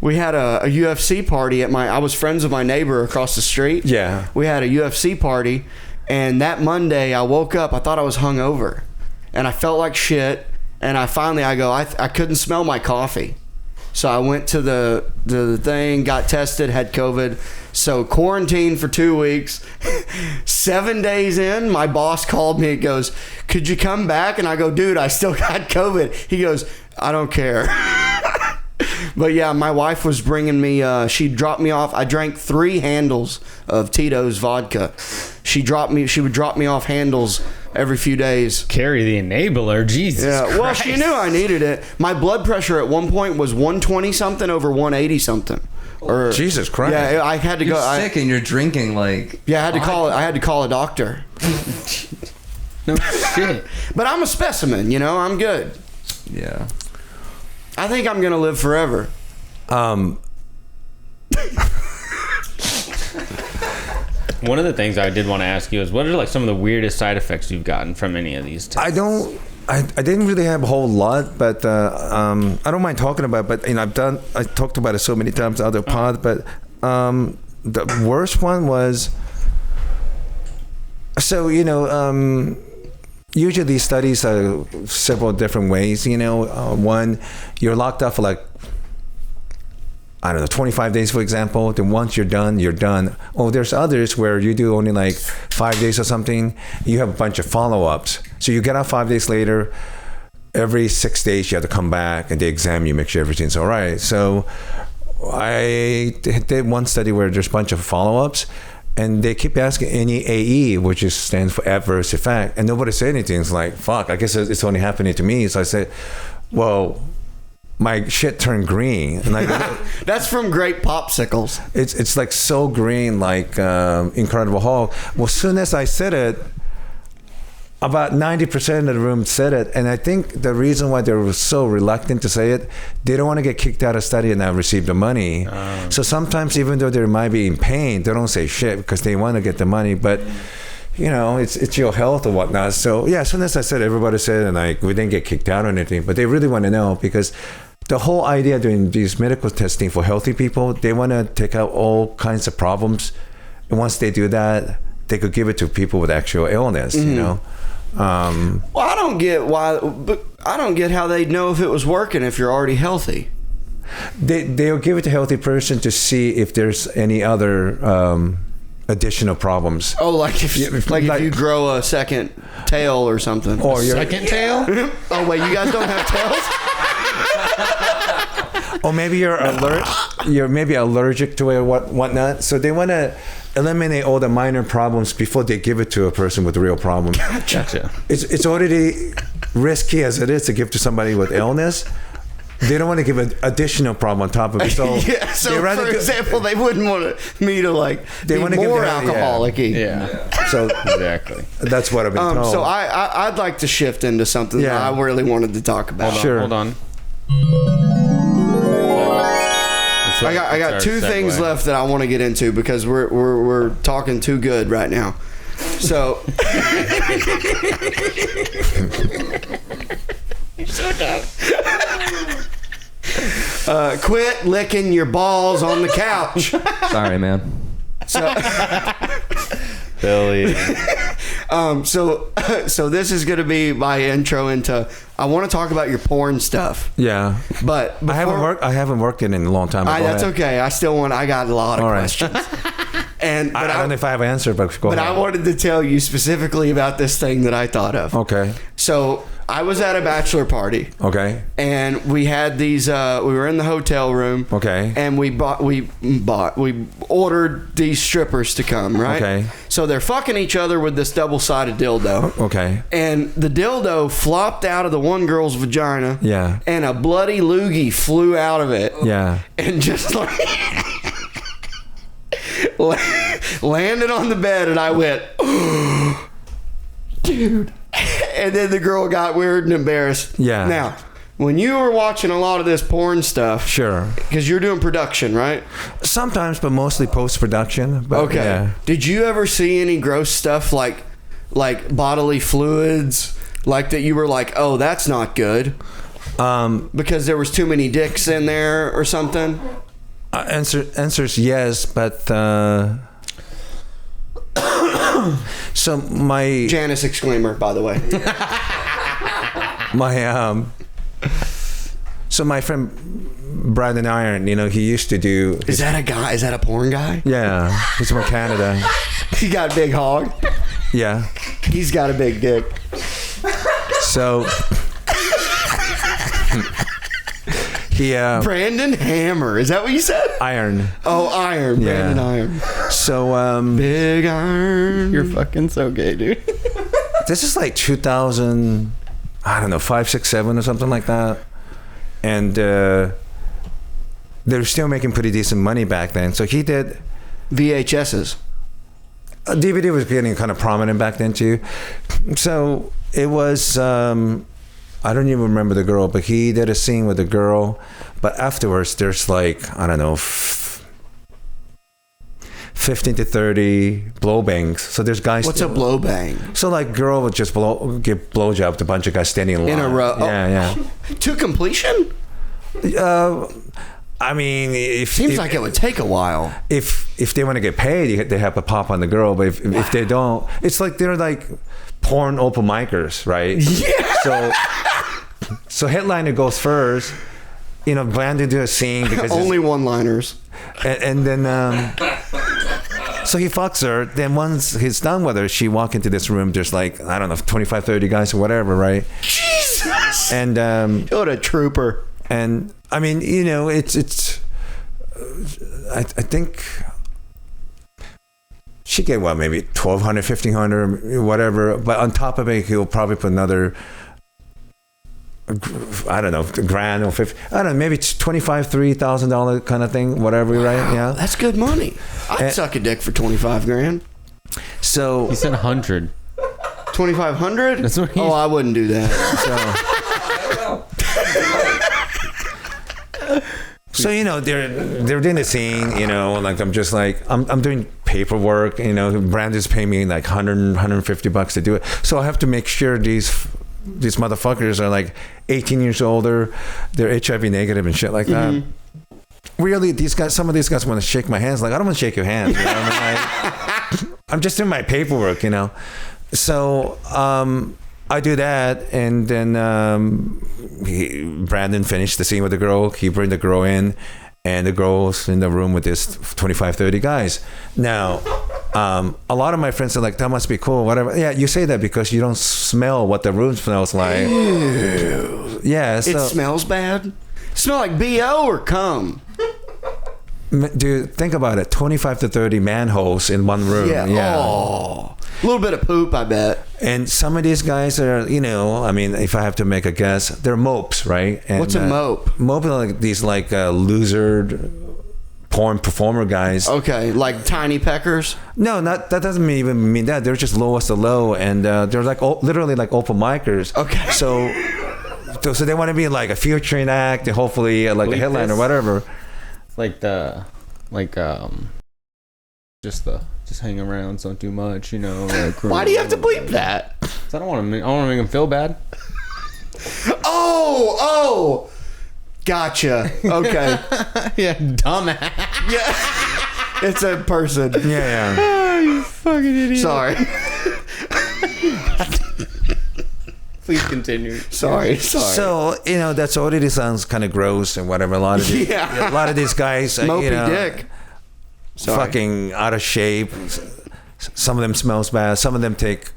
we had a UFC party I was friends with my neighbor across the street. Yeah. We had a UFC party, and that Monday I woke up, I thought I was hungover, and I felt like shit, and I couldn't smell my coffee. So I went to the thing, got tested, had COVID. So quarantined for 2 weeks. 7 days in, my boss called me and goes, "Could you come back?" And I go, "Dude, I still got COVID." He goes, "I don't care." But yeah, my wife was bringing me, she dropped me off. I drank 3 handles of Tito's vodka. She would drop me off handles every few days. Carrie the enabler, Jesus. Yeah, well, Christ. she knew I needed it. My blood pressure at one point was 120 something over 180 something. Or Jesus Christ. Yeah, I had to You're go. sick and you're drinking like. Yeah, I had to call a doctor. No shit. But I'm a specimen, I'm good. Yeah. I think I'm gonna live forever. One of the things I did want to ask you is, what are like some of the weirdest side effects you've gotten from any of these tests? I didn't really have a whole lot, but I don't mind talking about it. But I talked about it so many times on other pod, but the worst one was, so usually these studies are several different ways. One, you're locked up for like, I don't know, 25 days, for example. Then once you're done, you're done. Oh, there's others where you do only like 5 days or something. You have a bunch of follow-ups. So you get out 5 days later. Every 6 days, you have to come back and they examine you, make sure everything's all right. So I did one study where there's a bunch of follow-ups. And they keep asking any AE, which stands for adverse effect. And nobody said anything. It's like, fuck, I guess it's only happening to me. So I said, well, my shit turned green. And that's from grape popsicles. It's like so green, like Incredible Hulk. Well, as soon as I said it, about 90% of the room said it. And I think the reason why they were so reluctant to say it, they don't want to get kicked out of study and not receive the money. So sometimes, even though they might be in pain, they don't say shit because they want to get the money. But it's your health or whatnot. So yeah, as soon as I said, everybody said, and we didn't get kicked out or anything. But they really want to know, because the whole idea of doing these medical testing for healthy people, they want to take out all kinds of problems. And once they do that, they could give it to people with actual illness, Well, I don't get how they'd know if it was working if you're already healthy. They'll give it to a healthy person to see if there's any other additional problems. Oh, like if you grow a second tail or something. Or your second tail? Oh wait, you guys don't have tails? Or maybe you're allergic to it or whatnot. So they want to eliminate all the minor problems before they give it to a person with real problems. Gotcha. It's already risky as it is to give to somebody with illness. They don't want to give an additional problem on top of it. So, yeah, so for example, they wouldn't want me to be more alcoholic-y. Yeah. So exactly. That's what I've been told. So I'd like to shift into something that I really wanted to talk about. Hold on. I got two things left that I want to get into because we're talking too good right now. So you're so dumb. Quit licking your balls on the couch. Sorry, man. So, Billy. So this is gonna be my intro into. I want to talk about your porn stuff. Yeah, but I haven't worked in a long time. That's okay. I got a lot of questions. But I don't know if I have an answer, but go ahead. But I wanted to tell you specifically about this thing that I thought of. Okay. So So I was at a bachelor party. Okay. And we had these. We were in the hotel room. Okay. And we ordered these strippers to come. Right. Okay. So they're fucking each other with this double-sided dildo. Okay. And the dildo flopped out of the one girl's vagina. Yeah. And a bloody loogie flew out of it. Yeah. And just like landed on the bed, and I went, oh, dude. And then the girl got weird and embarrassed. Yeah. Now, when you were watching a lot of this porn stuff, sure, because you're doing production, right? Sometimes, but mostly post-production. But okay. Yeah. Did you ever see any gross stuff like bodily fluids, like that you were like, oh, that's not good, because there was too many dicks in there or something? Answer's yes, but so my Janice exclaimer, by the way. So my friend Brandon Iron, he used to do. Is that a guy? Is that a porn guy? Yeah, he's from Canada. He got a big hog. Yeah, he's got a big dick. So he Brandon Hammer. Is that what you said? Iron. Oh, Iron. Brandon Iron. So Big Iron. You're fucking so gay, dude. This is like 2000. I don't know, 5, 6, 7 or something like that. And they're still making pretty decent money back then. So he did VHSs. DVD was getting kind of prominent back then too. So it was, I don't even remember the girl, but he did a scene with a girl. But afterwards, there's like, I don't know, 15 to 30 blow bangs. So there's guys. What's a blow bang? So like girl would just give blowjob to a bunch of guys standing in line. In a row. Yeah. To completion? I mean, seems like it would take a while. If they want to get paid, they have to pop on the girl. But if they don't, it's like they're like porn open micers, right? Yeah. So headliner goes first. Brandon do a scene because only one-liners, and then so he fucks her. Then once he's done with her, she walk into this room. There's like, I don't know, 25, 30 guys or whatever, right? Jesus. And what a trooper. And I mean, it's. I think she get maybe $1,200, $1,500, whatever. But on top of it, he'll probably put another, I don't know, $1,000 or $50,000. I don't know, maybe it's $25,000, $3,000 kind of thing, whatever. Wow, right? Yeah, that's good money. I'd suck a dick for $25,000. So he said 100. 2,500? That's what he. Oh, I wouldn't do that. So they're doing the scene, like I'm just like I'm doing paperwork, Brandon's paying me like $150 to do it. So I have to make sure these motherfuckers are like 18 years older, they're HIV negative and shit like that. Mm-hmm. Really, some of these guys want to shake my hands. Like, I don't want to shake your hands. I'm just doing my paperwork, So I do that, and then Brandon finished the scene with the girl. He bring the girl in, and the girl's in the room with this 25, 30 guys. Now, a lot of my friends are like, that must be cool, whatever. Yeah, you say that because you don't smell what the room smells like. Ew. Yeah. So, it smells bad? Smell like BO or cum? Dude, think about it. 25 to 30 manholes in one room. Yeah. Oh. A little bit of poop, I bet. And some of these guys are, I mean, if I have to make a guess, they're mopes, right? And, what's a mope? Mope are like these loser porn performer guys. Okay, like tiny peckers? No, that doesn't even mean that. They're just lowest of low, and they're like literally like open micers. Okay. So they want to be like a featuring act and hopefully like a headline or whatever. Just hang around, don't do much, Why do you have to bleep that? I don't want to make him feel bad. Oh, gotcha. Okay. Yeah, dumbass. Yeah, it's a person. Yeah. Oh, you fucking idiot. Sorry. Please continue. Sorry. So that's already sounds kind of gross and whatever. A lot of these guys, mopey dick. Sorry. Fucking out of shape. Some of them smells bad. Some of them take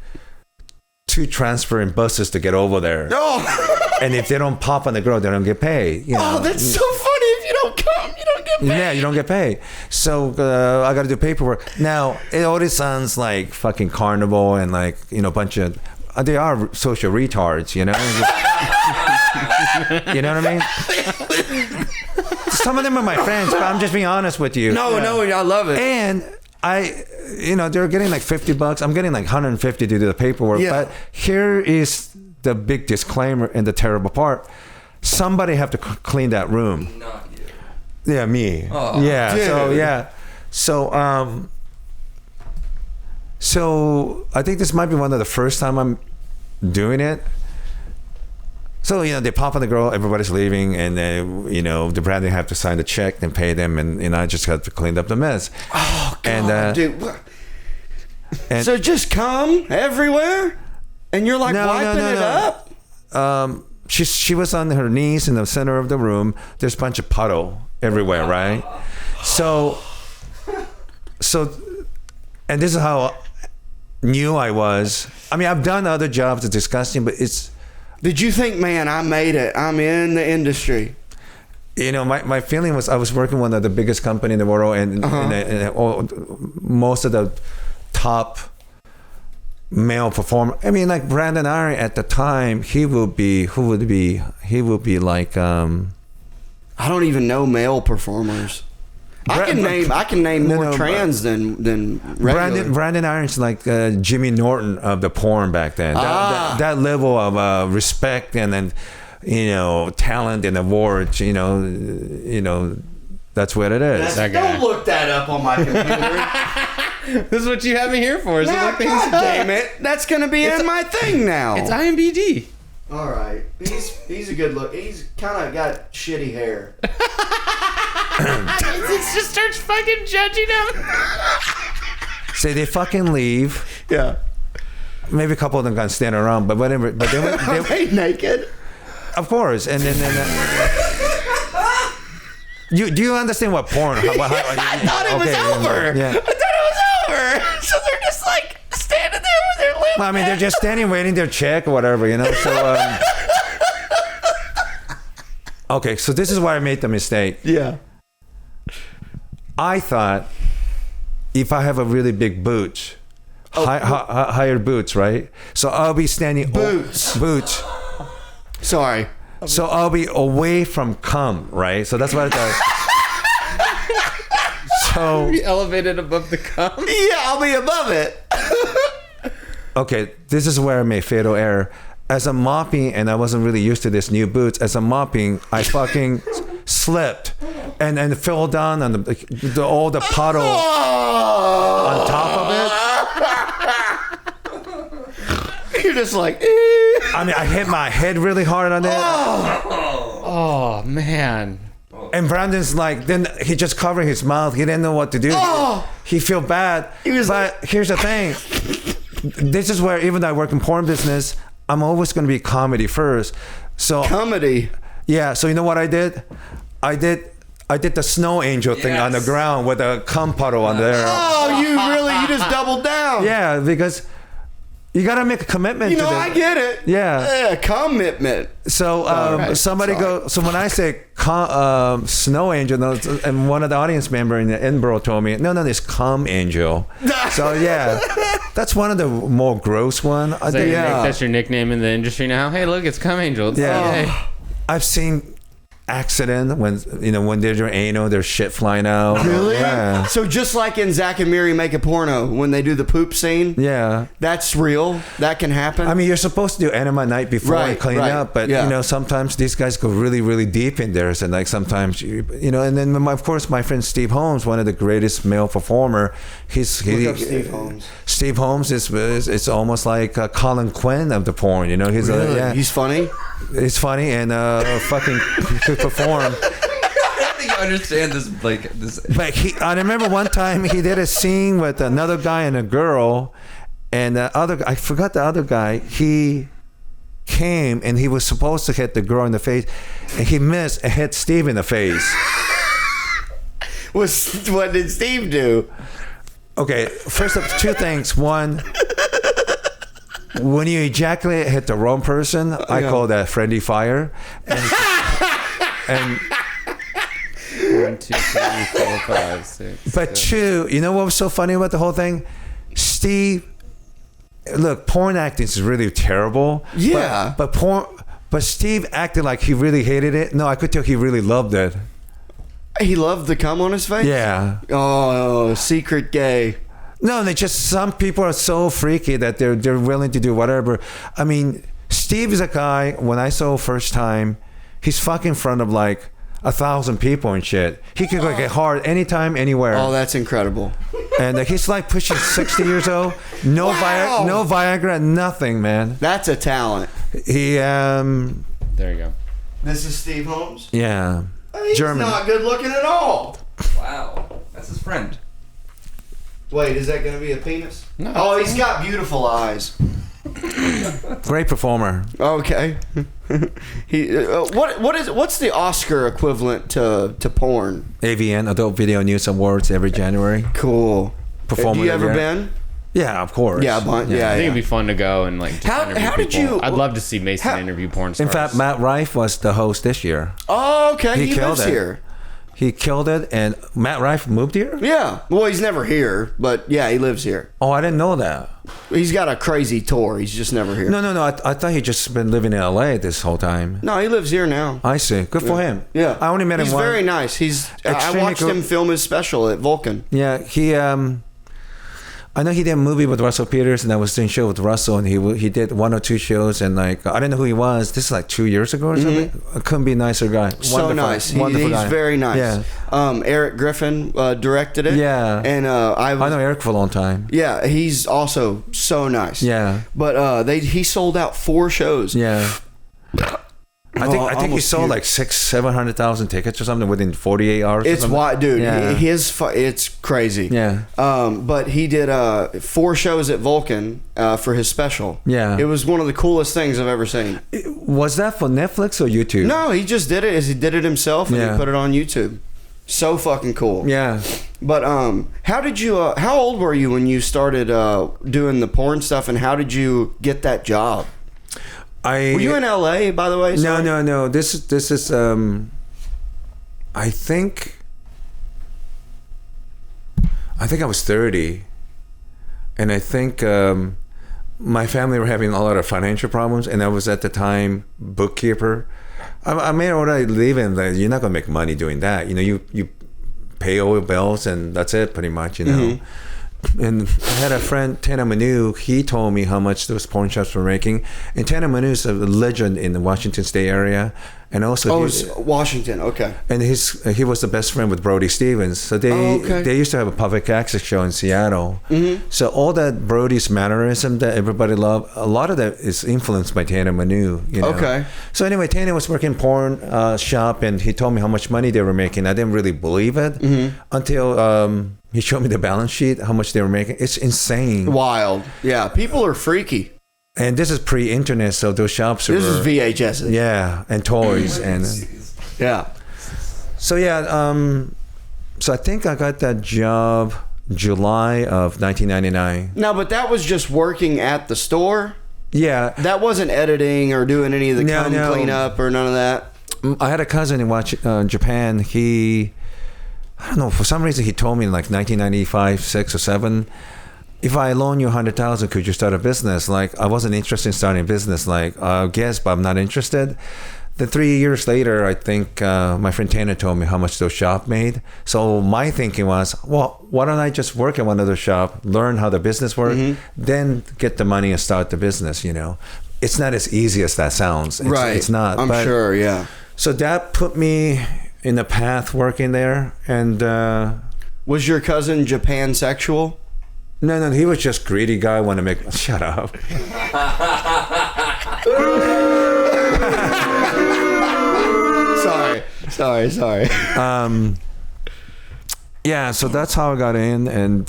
2 transferring buses to get over there. Oh. And if they don't pop on the girl, they don't get paid. You know? Oh, that's so funny. If you don't come, you don't get paid. Yeah, you don't get paid. So I got to do paperwork. Now, it already sounds like fucking carnival and like, a bunch of... they are social retards, you know? You know what I mean? Some of them are my friends, but I'm just being honest with you. No, I love it. And they're getting like $50. I'm getting like 150 to do the paperwork. Yeah. But here is the big disclaimer and the terrible part. Somebody have to clean that room. Not you. Yeah, me. Oh, yeah. dude. So yeah. So I think this might be one of the first time I'm doing it. So, they pop on the girl, everybody's leaving, and then, the brand, they have to sign the check, then pay them, and I just have to clean up the mess. Oh, God, dude. And so just come everywhere? And you're like wiping it up? She was on her knees in the center of the room. There's a bunch of puddle everywhere, right? So, and this is how new I was. I mean, I've done other jobs, it's disgusting, but it's... Did you think, man, I made it? I'm in the industry. My feeling was I was working one of the biggest company in the world, and most of the top male performer. I mean, like Brandon Iron at the time, he would be like I don't even know male performers. I can name more trans than regular. Brandon Iron's like Jimmy Norton of the porn back then. That level of respect and then talent and awards. That's what it is. Don't look that up on my computer. This is what you have me here for. God damn it! That's gonna be in my thing now. It's IMBD. All right, he's a good look. He's kind of got shitty hair. It just starts fucking judging him. So they fucking leave. Yeah. Maybe a couple of them got stand around, but whatever. But Are they naked? Of course, and then. Do you understand what porn? I thought it was over. Yeah. I thought it was over. So they're just like standing there with their lips. Well, I mean, they're just standing waiting their check or whatever, So. Okay, so this is where I made the mistake. Yeah. I thought if I have a really big boot, higher boots, right? So I'll be standing boots. Sorry. So I'll be away from cum, right? So that's what I thought. So Be elevated above the cum. Yeah, I'll be above it. Okay, this is where I made fatal error. As I'm mopping, and I wasn't really used to this new boots. As I'm mopping, I fucking slipped and fell down on all the puddle on top of it. You're just like, I mean, I hit my head really hard on it. Oh man. And Brandon's like, then he just covered his mouth. He didn't know what to do. He feel bad. But here's the thing. This is where, even though I work in porn business, I'm always going to be comedy first. So comedy. Yeah. So you know what I did? I did the snow angel thing on the ground with a cum puddle on there. Oh, you just doubled down. Yeah, because you got to make a commitment. I get it. Yeah. Commitment. So somebody go. So when I say snow angel, and one of the audience member in Edinburgh told me, no, it's cum angel. So yeah, that's one of the more gross one. I think, that's your nickname in the industry now. Hey, look, it's cum angel. I've seen accident when they're doing anal, there's shit flying out. Really? Yeah. So just like in Zach and Miri Make a Porno, when they do the poop scene, that's real. That can happen. I mean, you're supposed to do enema night before and clean up, but sometimes these guys go really, really deep in there, and like sometimes and then of course my friend Steve Holmes, one of the greatest male performer, Look up Steve Holmes. Steve Holmes is almost like Colin Quinn of the porn. He's really? He's funny. He's funny and fucking could perform. I don't think you understand this. But I remember one time he did a scene with another guy and a girl, and I forgot the other guy. He came and he was supposed to hit the girl in the face, and he missed and hit Steve in the face. What did Steve do? Okay, first of two things. One, when you ejaculate hit the wrong person, I call that friendly fire. And 1, 2, 3, 4, 5, 6. But two, you know what was so funny about the whole thing? Steve, look, porn acting is really terrible. Yeah. But Steve acted like he really hated it. No, I could tell he really loved it. He loved the cum on his face? Yeah. Oh, secret gay. No, they just, some people are so freaky that they're willing to do whatever. I mean, Steve is a guy, when I saw first time, he's fucking in front of like 1,000 people and shit. He could go get hard anytime, anywhere. Oh, that's incredible. And he's like pushing 60 years old. No no Viagra, nothing, man. That's a talent. He There you go. This is Steve Holmes? Yeah. He's German. not good looking at all. Wow. That's his friend. Wait, is that going to be a penis? No. Oh, he's got beautiful eyes. Great performer. Okay. What's the Oscar equivalent to porn? AVN, Adult Video News Awards, every January. Cool. Performer. Have you ever there. been? Yeah, of course. Yeah, I think it'd be fun to go and like just interview how did people. you- I'd love to see Mason interview porn stars. In fact, Matt Rife was the host this year. Oh, okay. He killed lives it. here. He killed it, and Matt Rife moved here? Yeah. Well, he's never here, but yeah, he lives here. Oh, I didn't know that. He's got a crazy tour. He's just never here. No. I thought he just been living in LA this whole time. No, he lives here now. I see. Good for him. Yeah. I only met him He's once. very nice. I Extremely watched cool. him film his special at Vulcan. Yeah, he I know he did a movie with Russell Peters, and I was doing a show with Russell, and he did 1 or 2 shows, and like I didn't know who he was. This is like 2 years ago or something. I couldn't be a nicer guy. So Wonderful. nice. Wonderful He's guy. very nice. Yeah. Eric Griffin directed it. Yeah. And I know Eric for a long time. Yeah, he's also so nice. Yeah. But he sold out 4 shows. Yeah. I think he almost sold huge. like 600,000-700,000 tickets or something within 48 hours. It's why, dude. Yeah. It's crazy. Yeah. But he did 4 shows at Vulcan for his special. Yeah. It was one of the coolest things I've ever seen. Was that for Netflix or YouTube? No, he just did it. He did it himself and Yeah. he put it on YouTube. So fucking cool. Yeah. But how did you? How old were you when you started doing the porn stuff, and how did you get that job? Were you in LA, by the way? Sorry? No. This is I think I was 30, and I think my family were having a lot of financial problems, and I was at the time bookkeeper. I made already living. Like, you're not gonna make money doing that. You know, you pay all your bills, and that's it, pretty much. You know. Mm-hmm. And I had a friend, Tana Manu. He told me how much those porn shops were making. And Tana Manu is a legend in the Washington State area, and also it's Washington. Okay. And he was the best friend with Brody Stevens. So they used to have a public access show in Seattle. Mm-hmm. So all that Brody's mannerism that everybody loved, a lot of that is influenced by Tana Manu. You know? Okay. So anyway, Tana was working porn shop, and he told me how much money they were making. I didn't really believe it until he showed me the balance sheet, how much they were making. It's insane. Wild. Yeah, people are freaky. And this is pre-internet, so those shops This is VHS. Yeah, and toys and Yeah. so so I think I got that job July of 1999. No, but that was just working at the store. Yeah, That wasn't editing or doing any of the cum cleanup or none of that. I had a cousin in Japan. I don't know, for some reason he told me in like 1995, 6 or 7, if I loan you 100,000, could you start a business? Like, I wasn't interested in starting a business. Like, I guess, but I'm not interested. Then 3 years later, I think my friend Tanner told me how much those shop made. So my thinking was, well, why don't I just work at one of those shop, learn how the business works, then get the money and start the business, you know. It's not as easy as that sounds. It's not. I'm sure, yeah. So that put me in the path working there. And Was your cousin Japan sexual? no, he was just greedy guy. Want to make shut up. Sorry. Yeah, so that's how I got in. And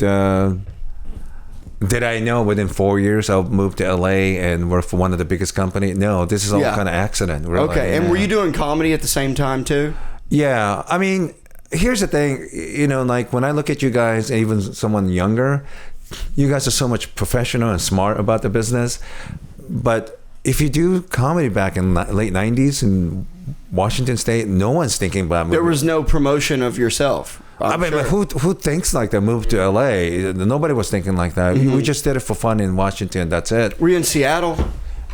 did I know within 4 years I'll move to LA and work for one of the biggest companies? No, this is all kind of accident. Really. Okay, and were you doing comedy at the same time too? Yeah, I mean, here's the thing. You know, like when I look at you guys, even someone younger, you guys are so much professional and smart about the business, but if you do comedy back in late 90s in Washington State, no one's thinking about moving. There was no promotion of yourself. I mean, sure. who thinks like that? Move to LA? Nobody was thinking like that. We just did it for fun in Washington. That's it. Were you in Seattle?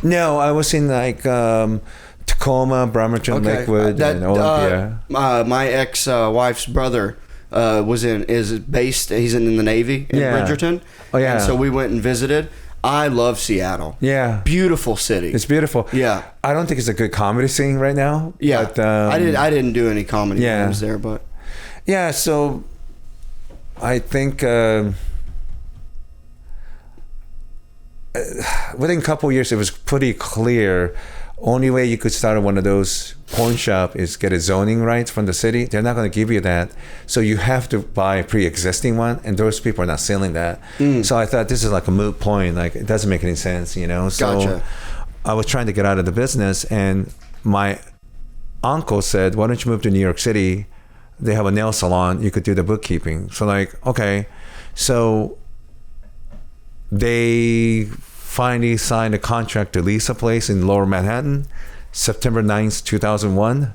No, I was in like Tacoma, Bremerton, Lakewood, and Olympia. My ex-wife's brother he's in the Navy in Bridgerton. Oh yeah. And so we went and visited. I love Seattle. Yeah. Beautiful city. It's beautiful. Yeah. I don't think it's a good comedy scene right now. Yeah. But, I didn't do any comedy when I was there, but yeah, so I think within a couple of years it was pretty clear only way you could start one of those porn shop is get a zoning rights from the city. They're not going to give you that, so you have to buy a pre-existing one, and those people are not selling that. So I thought this is like a moot point, like it doesn't make any sense, you know. So gotcha. I was trying to get out of the business, and my uncle said, why don't you move to New York City? They have a nail salon, you could do the bookkeeping. So like, okay. So they finally signed a contract to lease a place in Lower Manhattan, September 9th, 2001.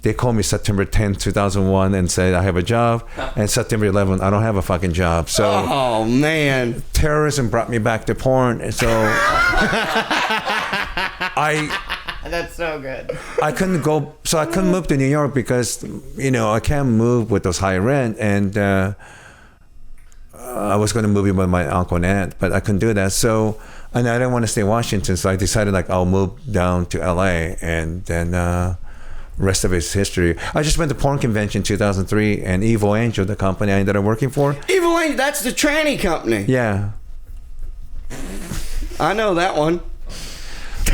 They called me September 10th, 2001 and said, I have a job. And September 11th, I don't have a fucking job. So, oh man, terrorism brought me back to porn. So That's so good. I couldn't move to New York because, you know, I can't move with those high rent. And I was going to move in with my uncle and aunt, but I couldn't do that. So, and I didn't want to stay in Washington. So I decided like I'll move down to LA, and then rest of it's history. I just went to porn convention 2003, and Evil Angel, the company I ended up working for. Evil Angel, that's the tranny company. Yeah. I know that one.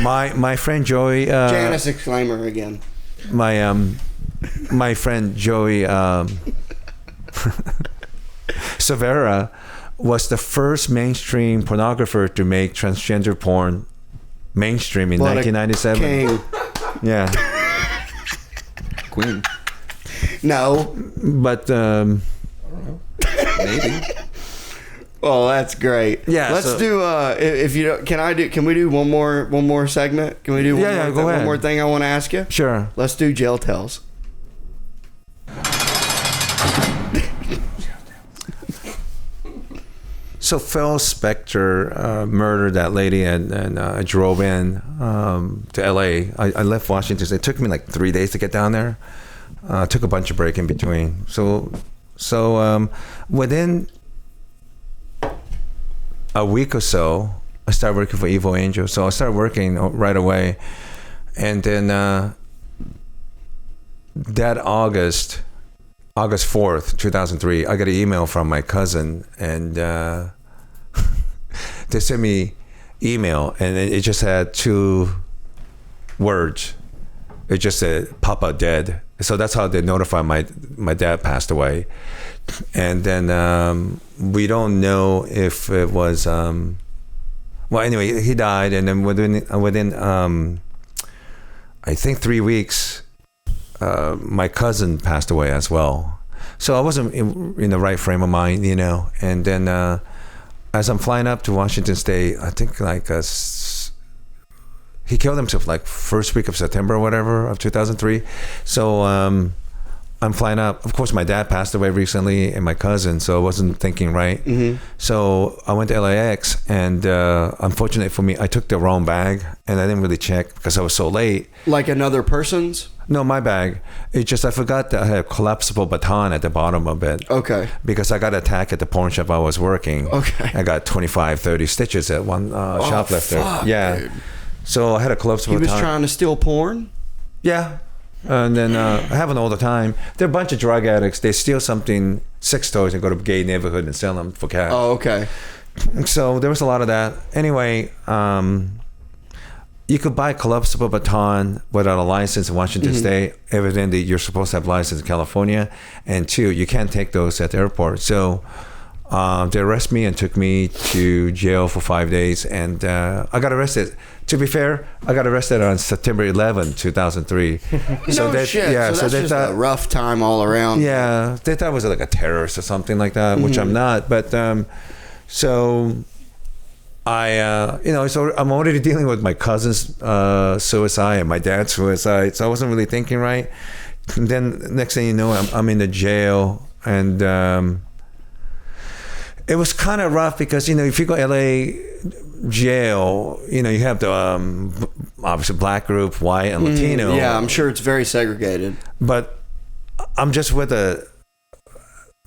My friend Joey. Janice exclaimer again. My friend Joey Segura was the first mainstream pornographer to make transgender porn mainstream in 1997. King. Yeah. Queen. No. But Maybe. Oh, that's great. Yeah, Let's do. If you don't, can we do one more segment? Can we do one more thing I want to ask you? Sure. Let's do jail tells. So Phil Spector murdered that lady, and I drove in to LA. I left Washington. It took me like 3 days to get down there. Took a bunch of break in between. So within a week or so, I started working for Evil Angel. So I started working right away, and then that August 4th, 2003, I got an email from my cousin, and they sent me email, and it just had 2 words. It just said, Papa dead. So that's how they notified my dad passed away. And then we don't know if it was, well, anyway, he died, and then within I think 3 weeks, my cousin passed away as well. So I wasn't in the right frame of mind, you know. And then as I'm flying up to Washington State, I think like he killed himself like first week of September or whatever of 2003. So I'm flying up. Of course, my dad passed away recently, and my cousin, so I wasn't thinking right. Mm-hmm. So I went to LAX, and unfortunately for me, I took the wrong bag, and I didn't really check because I was so late. Like another person's? No, my bag. It's just I forgot that I had a collapsible baton at the bottom of it. Okay. Because I got attacked at the porn shop I was working. Okay. I got 25, 30 stitches at one shoplifter. Fuck, yeah. Dude. So I had a collapsible baton. He was trying to steal porn? Yeah. And then I happen all the time. They're a bunch of drug addicts. They steal something, 6 toys, and go to a gay neighborhood and sell them for cash. Oh, okay. So there was a lot of that. Anyway, you could buy a collapsible baton without a license in Washington State. Evidently, you're supposed to have a license in California. And 2, you can't take those at the airport. So they arrested me and took me to jail for 5 days. And I got arrested. To be fair, I got arrested on September 11, 2003. So that's just a rough time all around. Yeah, they thought I was like a terrorist or something like that, which I'm not. But So so I'm already dealing with my cousin's suicide and my dad's suicide. So I wasn't really thinking right. And then next thing you know, I'm in the jail, and it was kind of rough because if you go LA jail, you have the obviously black group, white and Latino. Yeah, I'm sure it's very segregated. But I'm just with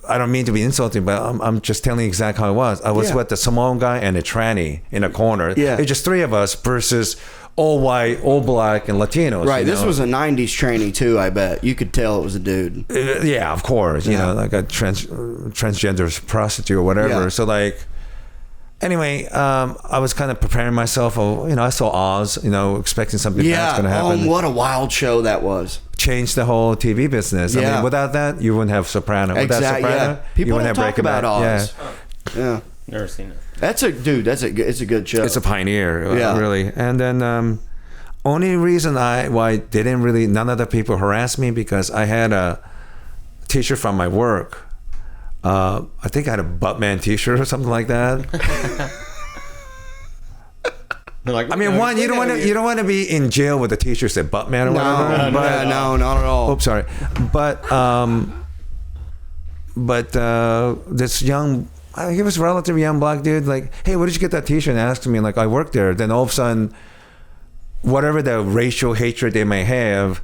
I don't mean to be insulting, but I'm just telling you exactly how it was. I was with the Samoan guy and a tranny in a corner. Yeah. It's just three of us versus all white, all black, and Latinos. Right. This was a 90s tranny, too, I bet. You could tell it was a dude. Yeah, of course. Like a transgender prostitute or whatever. Yeah. So, anyway, I was kind of preparing myself. I saw Oz, expecting something bad's going to happen. What a wild show that was. Changed the whole TV business. Yeah. I mean, without that, you wouldn't have Soprano. Without Soprano, people you wouldn't don't have talk about Oz. Yeah. Never seen it. It's a good show. It's a pioneer, Yeah. really. And then only reason why none of the people harassed me because I had a t-shirt from my work. I think I had a Buttman t-shirt or something like that. Like, I mean, you don't want to be in jail with a t-shirt that said Buttman or whatever. No, not at all. Oops, sorry. But this young, I think he was a relatively young black dude, hey, where did you get that t-shirt? And asked me, I work there. Then all of a sudden, whatever the racial hatred they may have,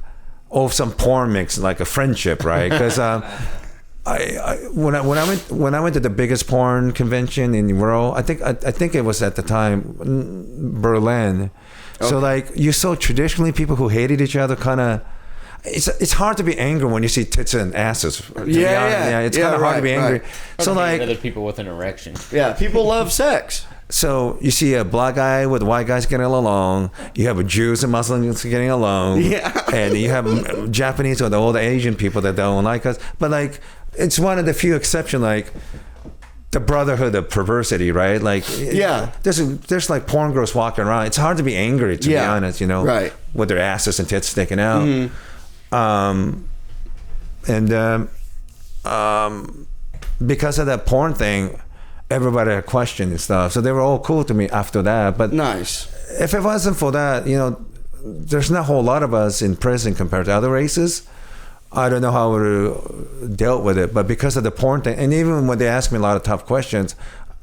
all of some porn mix, like a friendship, right? Because when I went to the biggest porn convention in the world, I think it was at the time Berlin. Okay. So you saw traditionally people who hated each other kind of. It's hard to be angry when you see tits and asses. Yeah. It's kind of hard to be angry. Right. So other people with an erection. Yeah, people love sex. So you see a black guy with white guys getting along. You have Jews and Muslims getting along. Yeah. And you have Japanese or the old Asian people that don't like us. But it's one of the few exceptions, the brotherhood of perversity, right? There's porn girls walking around. It's hard to be angry, to be honest, right, with their asses and tits sticking out. Mm-hmm. Because of that porn thing, everybody had questions and stuff. So they were all cool to me after that. But nice. If it wasn't for that, there's not a whole lot of us in prison compared to other races. I don't know how I would have dealt with it, but because of the porn thing, and even when they ask me a lot of tough questions,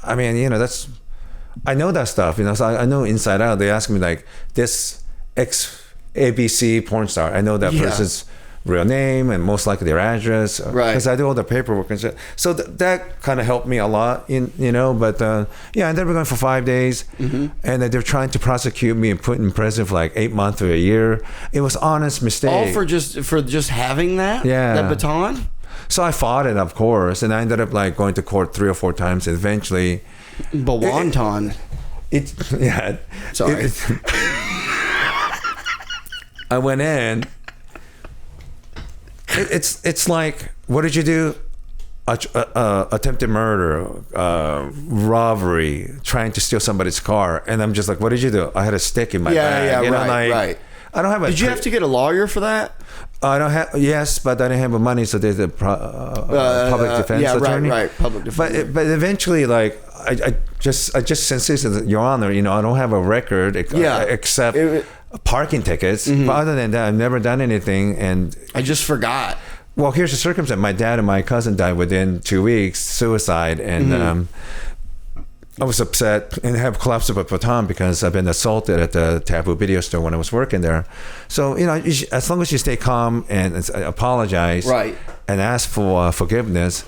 I mean, I know that stuff, so I know inside out. They ask me this ex-ABC porn star, I know that person's real name and most likely their address, right? Because I do all the paperwork and shit. So that kind of helped me a lot, But I ended up going for 5 days, mm-hmm. and they're trying to prosecute me and put in prison for 8 months or a year. It was honest mistake. All for just having that baton. So I fought it, of course, and I ended up going to court 3 or 4 times. And eventually, Bawanton. Sorry. I went in. It's like, what did you do? Attempted murder, robbery, trying to steal somebody's car, and I'm just like, what did you do? I had a stick in my bag. Right. I don't have Did you have to get a lawyer for that? I don't have. Yes, but I didn't have the money, so there's a public defense attorney. Right, public defense. But eventually, I just insisted, Your Honor, I don't have a record except parking tickets. Mm-hmm. But other than that, I've never done anything, and I just forgot. Well, here's the circumstance. My dad and my cousin died within 2 weeks, suicide, and mm-hmm. I was upset and have collapsed of a baton because I've been assaulted at the Taboo video store when I was working there. So, as long as you stay calm and apologize, right, and ask for forgiveness,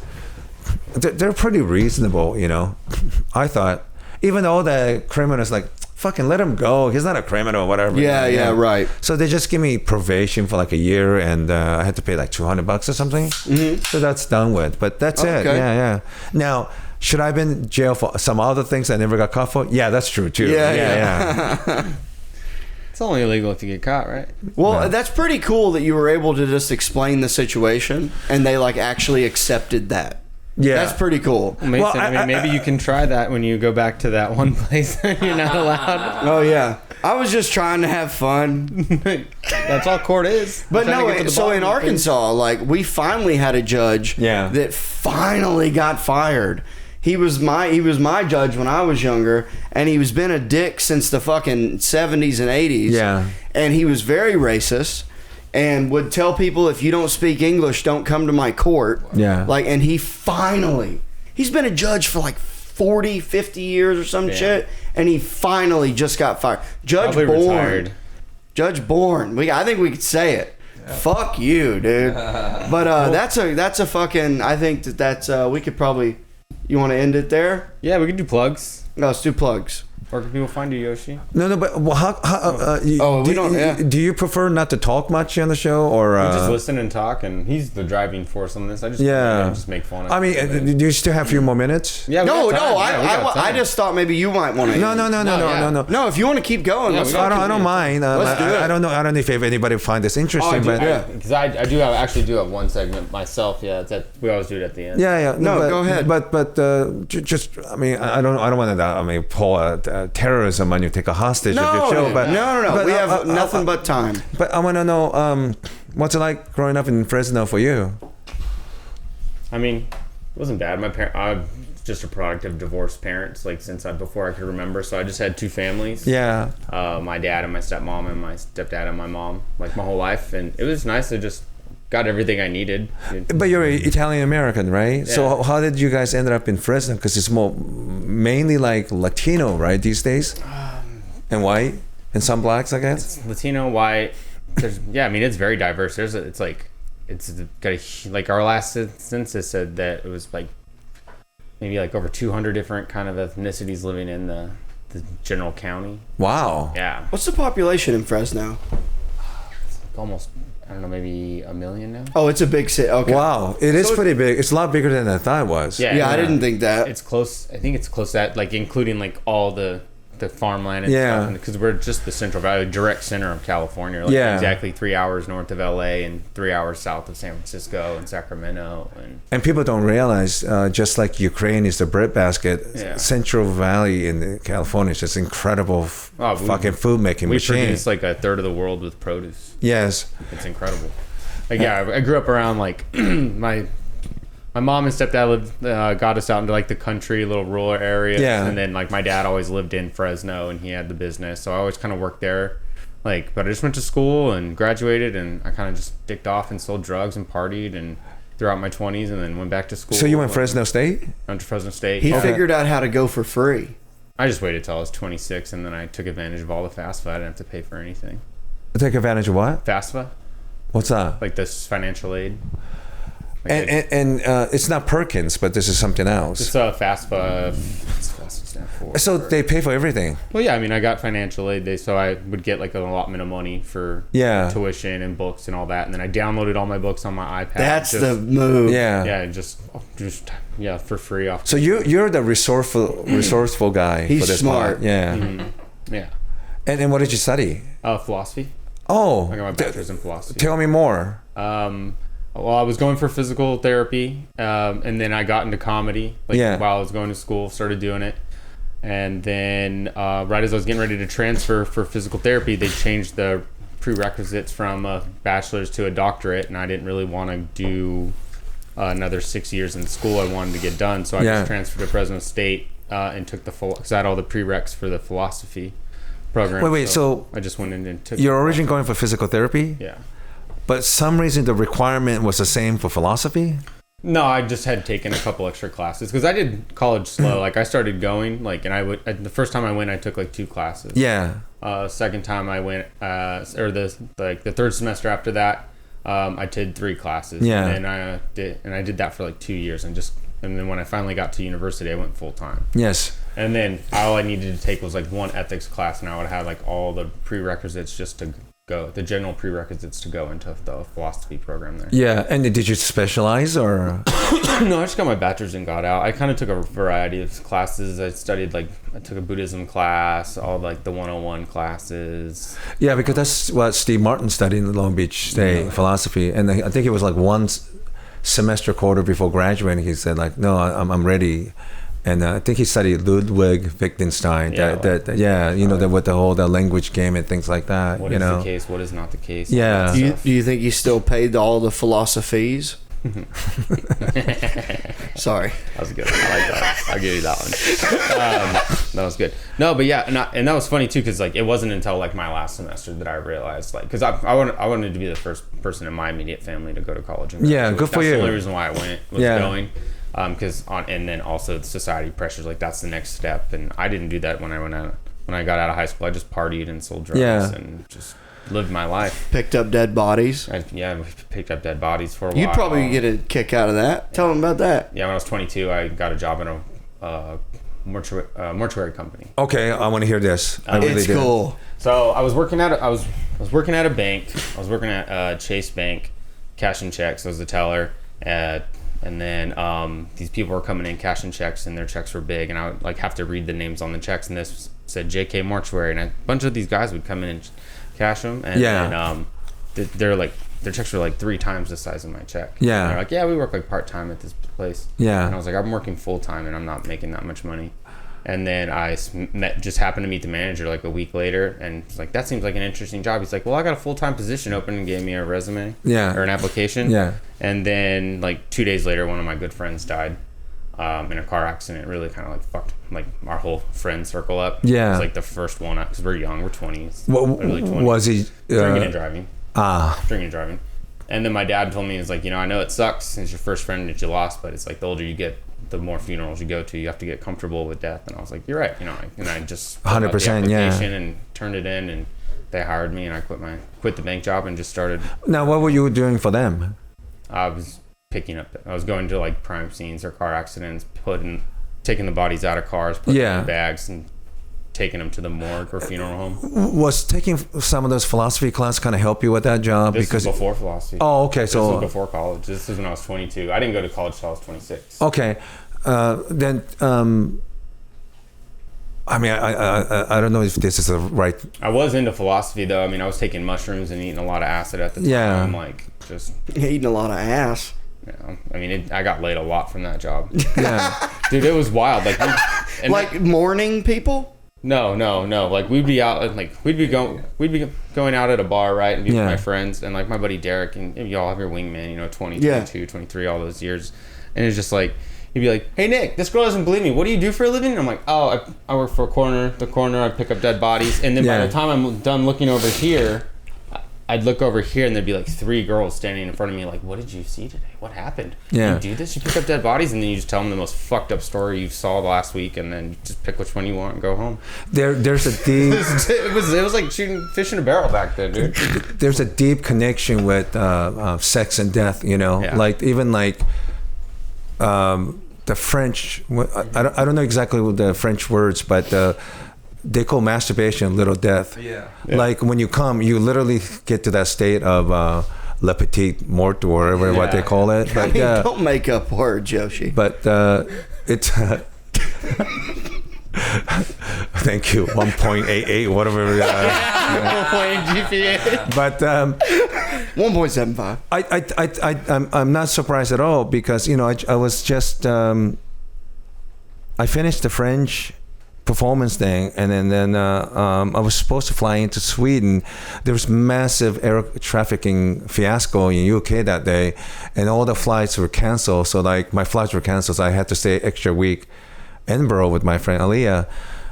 they're pretty reasonable, I thought, even though the criminals fucking let him go. He's not a criminal or whatever. Yeah, right. So they just give me probation for a year, and I had to pay $200 or something. Mm-hmm. So that's done with. But that's it. Yeah. Now, should I have been in jail for some other things I never got caught for? Yeah, that's true too. Yeah. It's only illegal if you get caught, right? Well, that's pretty cool that you were able to just explain the situation and they actually accepted that. Yeah, that's pretty cool. Well, Mason, maybe you can try that when you go back to that one place that you're not allowed. Oh yeah, I was just trying to have fun. That's all court is. But no, so in Arkansas, we finally had a judge that finally got fired. he was my judge when I was younger, and he was been a dick since the fucking 70s and 80s. Yeah. And he was very racist and would tell people, if you don't speak English, don't come to my court. Yeah. Like, and he's been a judge for like 40, 50 years or some shit, and he finally just got fired. Judge Probably Bourne. retired. Judge Bourne. I think we could say it. Fuck you, dude. But that's a fucking. I think that's we could probably. You want to end it there? Yeah, we could do plugs. No, let's do plugs. Where can people find you, Yoshi? No, but do you prefer not to talk much on the show, or just listen and talk? And he's the driving force on this. I just just make fun of. I mean, do you still have a few more minutes? Yeah. I just thought maybe you might want to. No. No, if you want to keep going, I don't mind. Let's do it. I don't know if anybody find this interesting, because I actually do have one segment myself. Yeah, we always do it at the end. Yeah. No, go ahead. But just I mean, I don't want to pull a terrorism on you, take a hostage of your show. But no. We have nothing but time. But I want to know what's it like growing up in Fresno for you? I mean, it wasn't bad. I'm just a product of divorced parents, like before I could remember. So I just had two families. Yeah. My dad and my stepmom, and my stepdad and my mom, like my whole life, and it was nice to just got everything I needed. But you're Italian American, right? Yeah. So how did you guys end up in Fresno? Because it's mainly like Latino, right, these days, and white, and some blacks, I guess. It's Latino, white. I mean, it's very diverse. It's got like our last census said that it was like maybe like over 200 different kind of ethnicities living in the general county. Wow. Yeah. What's the population in Fresno? It's like almost, I don't know, maybe 1 million now. Oh, it's a big city. Okay. Wow, it is pretty big. It's a lot bigger than I thought it was. Yeah, I didn't think that. It's close. I think it's close to that, like including like all the farmland and stuff, because we're just the Central Valley, direct center of California, like exactly 3 hours north of LA and 3 hours south of San Francisco and Sacramento, and people don't realize, just like Ukraine is the breadbasket, Central Valley in California is just incredible fucking food making machine. We produce like a third of the world with produce. Yes, it's incredible. Like I grew up around like my mom and stepdad got us out into like the country, little rural areas. Yeah. And then like my dad always lived in Fresno and he had the business. So I always kind of worked there. Like, but I just went to school and graduated, and I kind of just dicked off and sold drugs and partied and throughout my 20s, and then went back to school. So you went Fresno State? I went to Fresno State. He figured out how to go for free. I just waited till I was 26, and then I took advantage of all the FAFSA. I didn't have to pay for anything. Take advantage of what? FAFSA. What's that? Like this financial aid. Like and it's not Perkins, but this is something else. It's FAFSA. What's FAFSA stand for? So they pay for everything. Well, yeah. I mean, I got financial aid. So I would get like an allotment of money for tuition and books and all that. And then I downloaded all my books on my iPad. That's the move. Yeah. Yeah. Just for free off. So you're the resourceful guy. He's for this smart. Part. Yeah. Mm-hmm. Yeah. And what did you study? Philosophy. Oh. I got my bachelor's in philosophy. Tell me more. Well, I was going for physical therapy, and then I got into comedy. While I was going to school, started doing it, and then right as I was getting ready to transfer for physical therapy, they changed the prerequisites from a bachelor's to a doctorate, and I didn't really want to do another 6 years in school. I wanted to get done, so I just transferred to Fresno State and took the full, because I had all the prereqs for the philosophy program. Wait, so I just went in and took. You're originally going for physical therapy? Yeah. But some reason the requirement was the same for philosophy? No, I just had taken a couple extra classes because I did college slow. Like I started going, and the first time I went, I took like 2 classes. Yeah. Second time I went, the third semester after that, I did 3 classes. Yeah. And I did that for like 2 years, and then when I finally got to university, I went full time. Yes. And then all I needed to take was like 1 ethics class, and I would have like all the prerequisites just to go, the general prerequisites to go into the philosophy program there. Yeah. And did you specialize or? No, I just got my bachelor's and got out. I kind of took a variety of classes. I took a Buddhism class, all like the 101 classes. Yeah, because that's what Steve Martin studied in Long Beach State, philosophy. And I think it was like 1 semester quarter before graduating. He said like, no, I'm ready. And I think he studied Ludwig Wittgenstein. With the whole language game and things like that. What is the case? What is not the case? Yeah. Do you think he still paid all the philosophies? Sorry. That was good. I like that one. I'll give you that one. That was good. No, but yeah, and that was funny too, because like it wasn't until like my last semester that I realized, like, because I wanted to be the first person in my immediate family to go to college. And yeah, good for you. That's the only reason why I was going. Because and then also the society pressures, like that's the next step, and I didn't do that when I got out of high school. I just partied and sold drugs and just lived my life. Picked up dead bodies. I picked up dead bodies for a while. You'd probably get a kick out of that. Tell them about that. Yeah, when I was 22, I got a job in a mortuary company. Okay, I want to hear this. It's cool. So I was working at I was working at a bank. I was working at Chase Bank, cashing checks. I was the teller. And then these people were coming in cashing checks, and their checks were big, and I would like have to read the names on the checks, and this said JK Mortuary, and a bunch of these guys would come in and cash them, and they're like, their checks were like 3 times the size of my check. Yeah. And they're like, yeah, we work like part-time at this place. Yeah. And I was like, I'm working full-time, and I'm not making that much money. And then I just happened to meet the manager like a week later, and he's like, that seems like an interesting job. He's like, well, I got a full-time position open, and gave me a resume or an application. Yeah. And then like 2 days later, one of my good friends died in a car accident. It really kind of like fucked like our whole friend circle up. Yeah. It's like the first one, because we're young, we're 20s. Literally 20. Was he drinking and driving? Drinking and driving. And then my dad told me, he's like, I know it sucks. It's your first friend that you lost, but it's like the older you get, the more funerals you go to, you have to get comfortable with death. And I was like, you're right. And I just 100%, yeah. And turned it in, and they hired me, and I quit the bank job and just started. Now, what were you doing for them? I was going to like crime scenes or car accidents, taking the bodies out of cars, putting them in bags, and taking them to the morgue or funeral home. Was taking some of those philosophy classes kind of help you with that job? This was before philosophy. Oh, okay. This was before college. This is when I was 22. I didn't go to college till I was 26. Okay. Then, I mean, I don't know if this is the right... I was into philosophy, though. I mean, I was taking mushrooms and eating a lot of acid at the time. Yeah. Like, just... Eating a lot of ass. Yeah. I mean, I got laid a lot from that job. Yeah. Dude, it was wild. Like mourning people? No. Like we'd be out, like we'd be going out at a bar, right, and be with my friends, and like my buddy Derek, and y'all have your wingman, 20, 22, 23, all those years, and it's just like he'd be like, "Hey Nick, this girl doesn't believe me. What do you do for a living?" And I'm like, "Oh, I work for the corner. I pick up dead bodies." And then by the time I'm done looking over here, I'd look over here, and there'd be like 3 girls standing in front of me, like, "What did you see today? What happened? Yeah. You do this? You pick up dead bodies?" And then you just tell them the most fucked up story you saw last week, and then you just pick which one you want and go home. There's a deep... it was like shooting fish in a barrel back then, dude. There's a deep connection with sex and death, Yeah. Like even like the French. I don't know exactly what the French words, but they call masturbation little death. Yeah. Like when you come, you literally get to that state of le petit mort or whatever what they call it. But don't make up words, Yoshi. But it's. Thank you. 1.88, whatever. 1.8 GPA. But 1.75. I'm not surprised at all because I was just I finished the French performance thing, and then I was supposed to fly into Sweden. There was massive air trafficking fiasco in UK that day, and all the flights were canceled. So like my flights were canceled, so I had to stay extra week in Edinburgh with my friend Aliyah.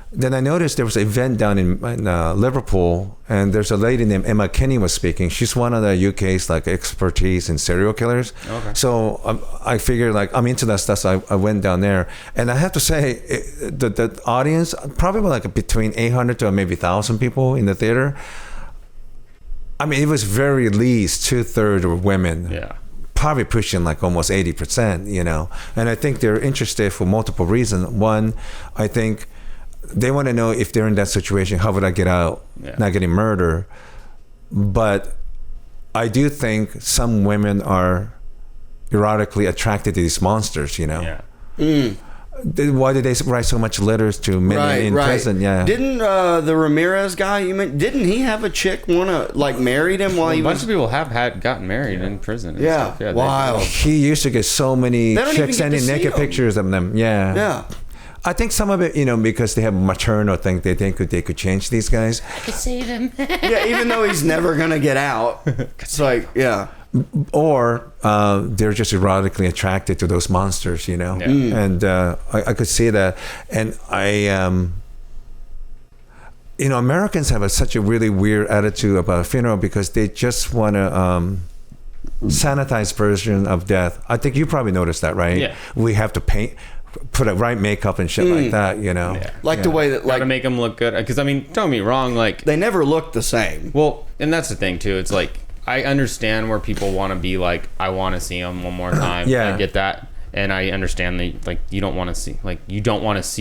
Then I noticed there was an event down in Liverpool, and there's a lady named Emma Kinney was speaking. She's one of the UK's like expertise in serial killers. Okay. So I figured like I'm into that stuff, so I went down there, and I have to say the audience probably like between 800 to maybe 1,000 people in the theater. I mean, it was very least 2/3 were women. Yeah. Probably pushing like almost 80%, And I think they're interested for multiple reasons. One, I think they want to know if they're in that situation, how would I get out, not getting murdered. But I do think some women are erotically attracted to these monsters, Yeah. Why did they write so much letters to men in prison? Yeah. Didn't the Ramirez guy didn't he have a chick wanna like married him while he was? A bunch of people have gotten married in prison. And Yeah. stuff. Wow. He used to get so many chicks sending naked pictures of them. Yeah. Yeah. I think some of it, because they have maternal thing, they think they could change these guys. I could save him. Yeah, even though he's never gonna get out. It's like, yeah. or they're just erotically attracted to those monsters, you know. And I could see that. And Americans have such a really weird attitude about a funeral because they just want to sanitized version of death. I think you probably noticed that, right? Yeah. We have to put a right makeup and shit like that, you know. Like the way that, like, to make them look good. Because I mean, don't get me wrong, like they never look the same. Well, and that's the thing too. It's like I understand where people want to be like, I want to see them one more time. Yeah. I get that. And I understand that, like, you don't want to see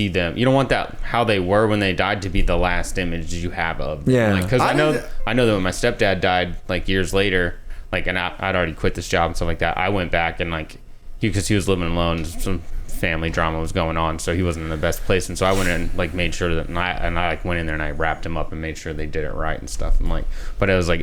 them. You don't want that how they were when they died to be the last image you have of them. Yeah. Because I know that when my stepdad died, like, years later, like, and I'd already quit this job and stuff like that. I went back and, like, because he was living alone, some family drama was going on, so he wasn't in the best place. And so I went in and, like, made sure that, and I like went in there and I wrapped him up and made sure they did it right and stuff. And, like, but it was like,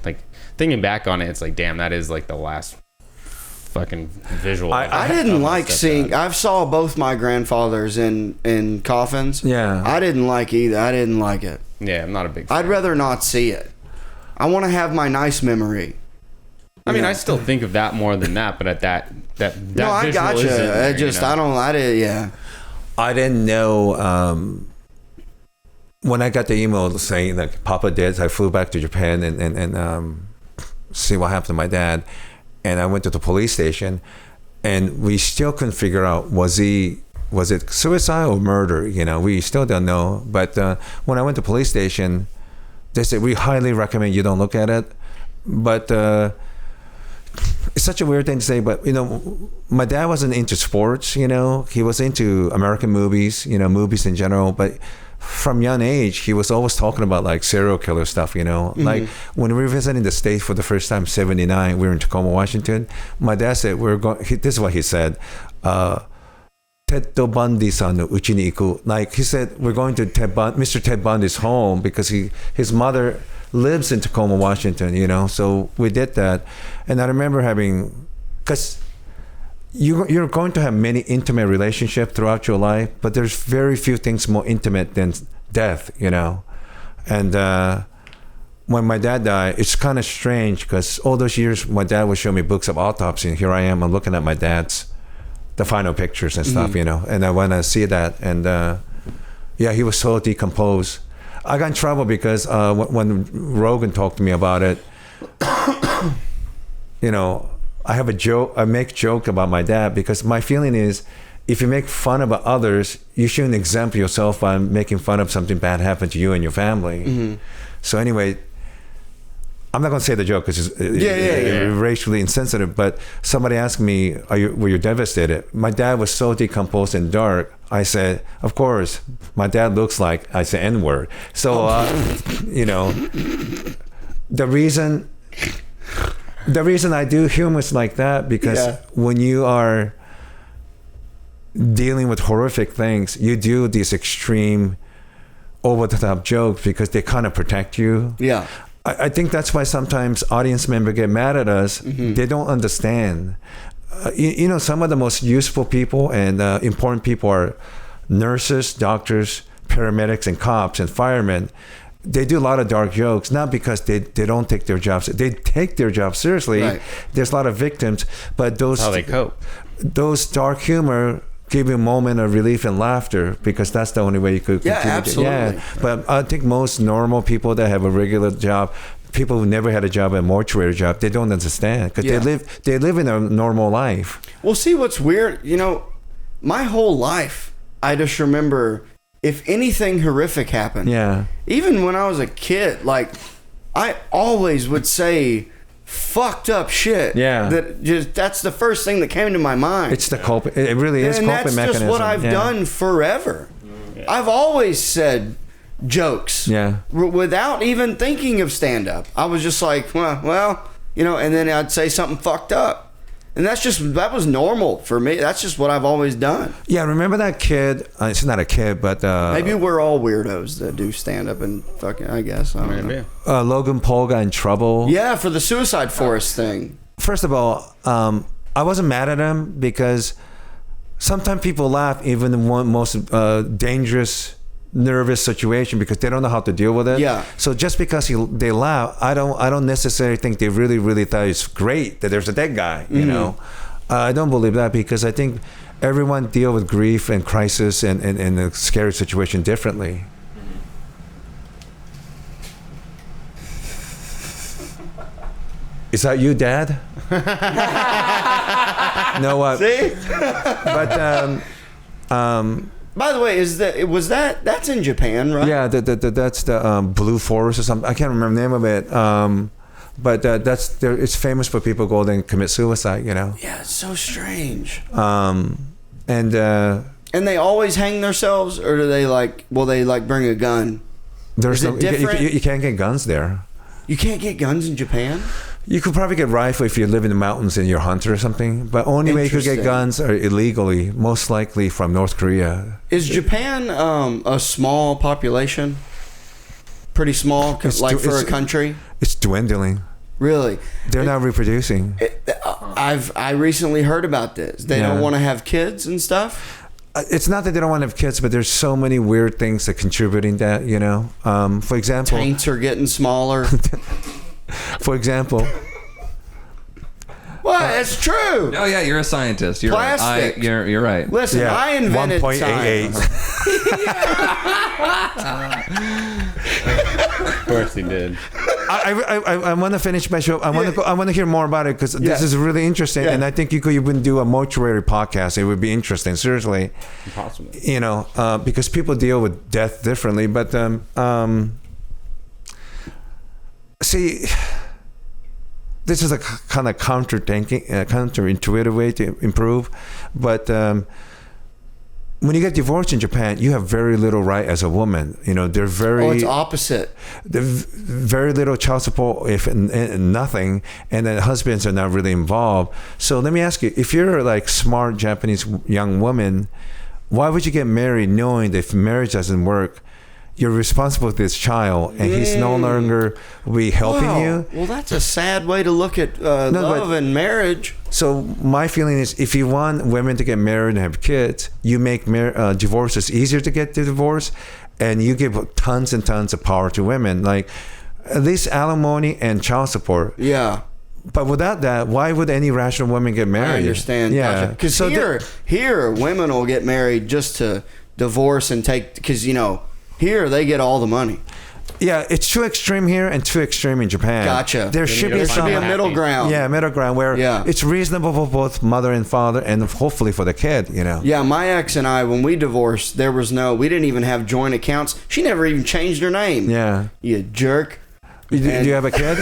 like, thinking back on it, it's like, damn, that is like the last fucking visual. I didn't like seeing. I saw both my grandfathers in coffins. Yeah. I didn't like either. I didn't like it. Yeah, I'm not a big fan. I'd rather not see it. I want to have my nice memory. I mean, I still think of that more than that, but at that no, I got you. I didn't know. When I got the email saying that Papa did, I flew back to Japan and see what happened to my dad. And I went to the police station, and we still couldn't figure out was it suicide or murder? You know, we still don't know. But when I went to the police station, they said we highly recommend you don't look at it. But it's such a weird thing to say. But you know, my dad wasn't into sports. You know, he was into American movies. You know, movies in general. But from young age, he was always talking about like serial killer stuff, you know. Mm-hmm. Like when we were visiting the States for the first time, 79, we were in Tacoma, Washington. My dad said, this is what he said, Ted Bundy-san no uchi ni iku. Like he said, we're going to Mr. Ted Bundy's home because his mother lives in Tacoma, Washington, you know. So we did that. And I remember because you're going to have many intimate relationships throughout your life, but there's very few things more intimate than death, you know. And when my dad died, it's kind of strange because all those years my dad would show me books of autopsy, and here I am, I'm looking at my dad's, the final pictures and stuff, you know. And I want to see that. And he was so decomposed. I got in trouble because when Rogan talked to me about it, you know, I make joke about my dad because my feeling is if you make fun about others, you shouldn't exempt yourself by making fun of something bad happened to you and your family. Mm-hmm. So anyway, I'm not going to say the joke because it's racially insensitive, but somebody asked me, were you devastated? My dad was so decomposed and dark. I said, of course, my dad looks like, I say N-word. So, you know, the reason I do humor like that because when you are dealing with horrific things, you do these extreme over-the-top jokes because they kind of protect you. Yeah. I think that's why sometimes audience members get mad at us. Mm-hmm. They don't understand. You know, some of the most useful people and important people are nurses, doctors, paramedics, and cops and firemen. They do a lot of dark jokes, not because they don't take their jobs. They take their job seriously. Right. There's a lot of victims, but those how they cope. Those dark humor give you a moment of relief and laughter because that's the only way you could continue. Absolutely. But I think most normal people that have a regular job, people who never had a job, a mortuary job, they don't understand because they live in a normal life. Well, see what's weird, you know, my whole life I just remember if anything horrific happened, even when I was a kid, like I always would say fucked up shit. Yeah. That's the first thing that came to my mind. It's the coping. It really is coping mechanism. And that's just what I've done forever. Yeah. I've always said jokes. Yeah. Without even thinking of stand-up. I was just like, well, you know, and then I'd say something fucked up. And that was normal for me. That's just what I've always done. Yeah, remember that kid? It's not a kid, but... maybe we're all weirdos that do stand-up and fucking, I guess. I don't know. Logan Paul got in trouble. Yeah, for the Suicide Forest thing. First of all, I wasn't mad at him because sometimes people laugh even in one most dangerous nervous situation because they don't know how to deal with it. Yeah. So just because they laugh, I don't necessarily think they really, really thought it's great that there's a dead guy, you know. I don't believe that because I think everyone deal with grief and crisis and a scary situation differently. Is that you, Dad? No, See? But by the way, that's in Japan, right? yeah, that's the Blue Forest or something. I can't remember the name of it. But it's famous for people go there and commit suicide. You know. Yeah, it's so strange. And they always hang themselves, or do they will they bring a gun? There's Is it different? You can't get guns there. You can't get guns in Japan? You could probably get rifle if you live in the mountains and you're a hunter or something. But only way you could get guns are illegally, most likely from North Korea. Is Japan a small population? Pretty small, for a country? It's dwindling. Really? They're not reproducing. I recently heard about this. They don't want to have kids and stuff? It's not that they don't want to have kids, but there's so many weird things that contributing that, you know. For example... Taints are getting smaller. For example... Well, it's true. Oh yeah, you're a scientist. You're Plastic. right. You're right. Listen, Yeah, I invented 1.88. Of course he did. I want to finish my show. I want to hear more about it because this is really interesting, and I think you could even do a mortuary podcast. It would be interesting, seriously. Impossible. You know, because people deal with death differently. But see, this is a kind of counterintuitive way to improve, but. When you get divorced in Japan, you have very little right as a woman. You know, they're very... Oh, it's opposite. Very little child support, if nothing, and then husbands are not really involved. So let me ask you, if you're like smart Japanese young woman, why would you get married knowing that if marriage doesn't work, you're responsible for this child, and he's no longer be helping you? Well, that's a sad way to look at love and marriage. So my feeling is, if you want women to get married and have kids, you make divorces easier to get the divorce, and you give tons and tons of power to women, like at least alimony and child support. Yeah. But without that, why would any rational woman get married? I understand. Yeah. Because here, women will get married just to divorce and take, because, you know, here they get all the money. Yeah, it's too extreme here and too extreme in Japan. Gotcha. There should be a middle ground. Yeah, middle ground where it's reasonable for both mother and father, and hopefully for the kid, you know. Yeah, my ex and I, when we divorced, we didn't even have joint accounts. She never even changed her name. Yeah. You jerk. Do you have a kid?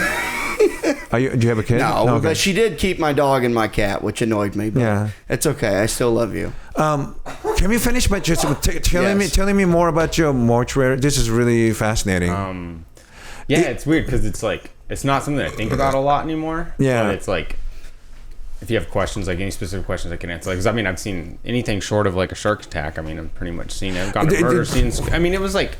Do you have a kid? No, okay. But she did keep my dog and my cat, which annoyed me. But it's okay. I still love you. Can we finish by just telling me more about your mortuary? This is really fascinating. It's weird because it's like it's not something I think about a lot anymore. Yeah, but it's like if you have questions, like any specific questions, I can answer. Because I've seen anything short of like a shark attack. I mean, I've pretty much seen it. I've gone to murder scenes. I mean, it was like.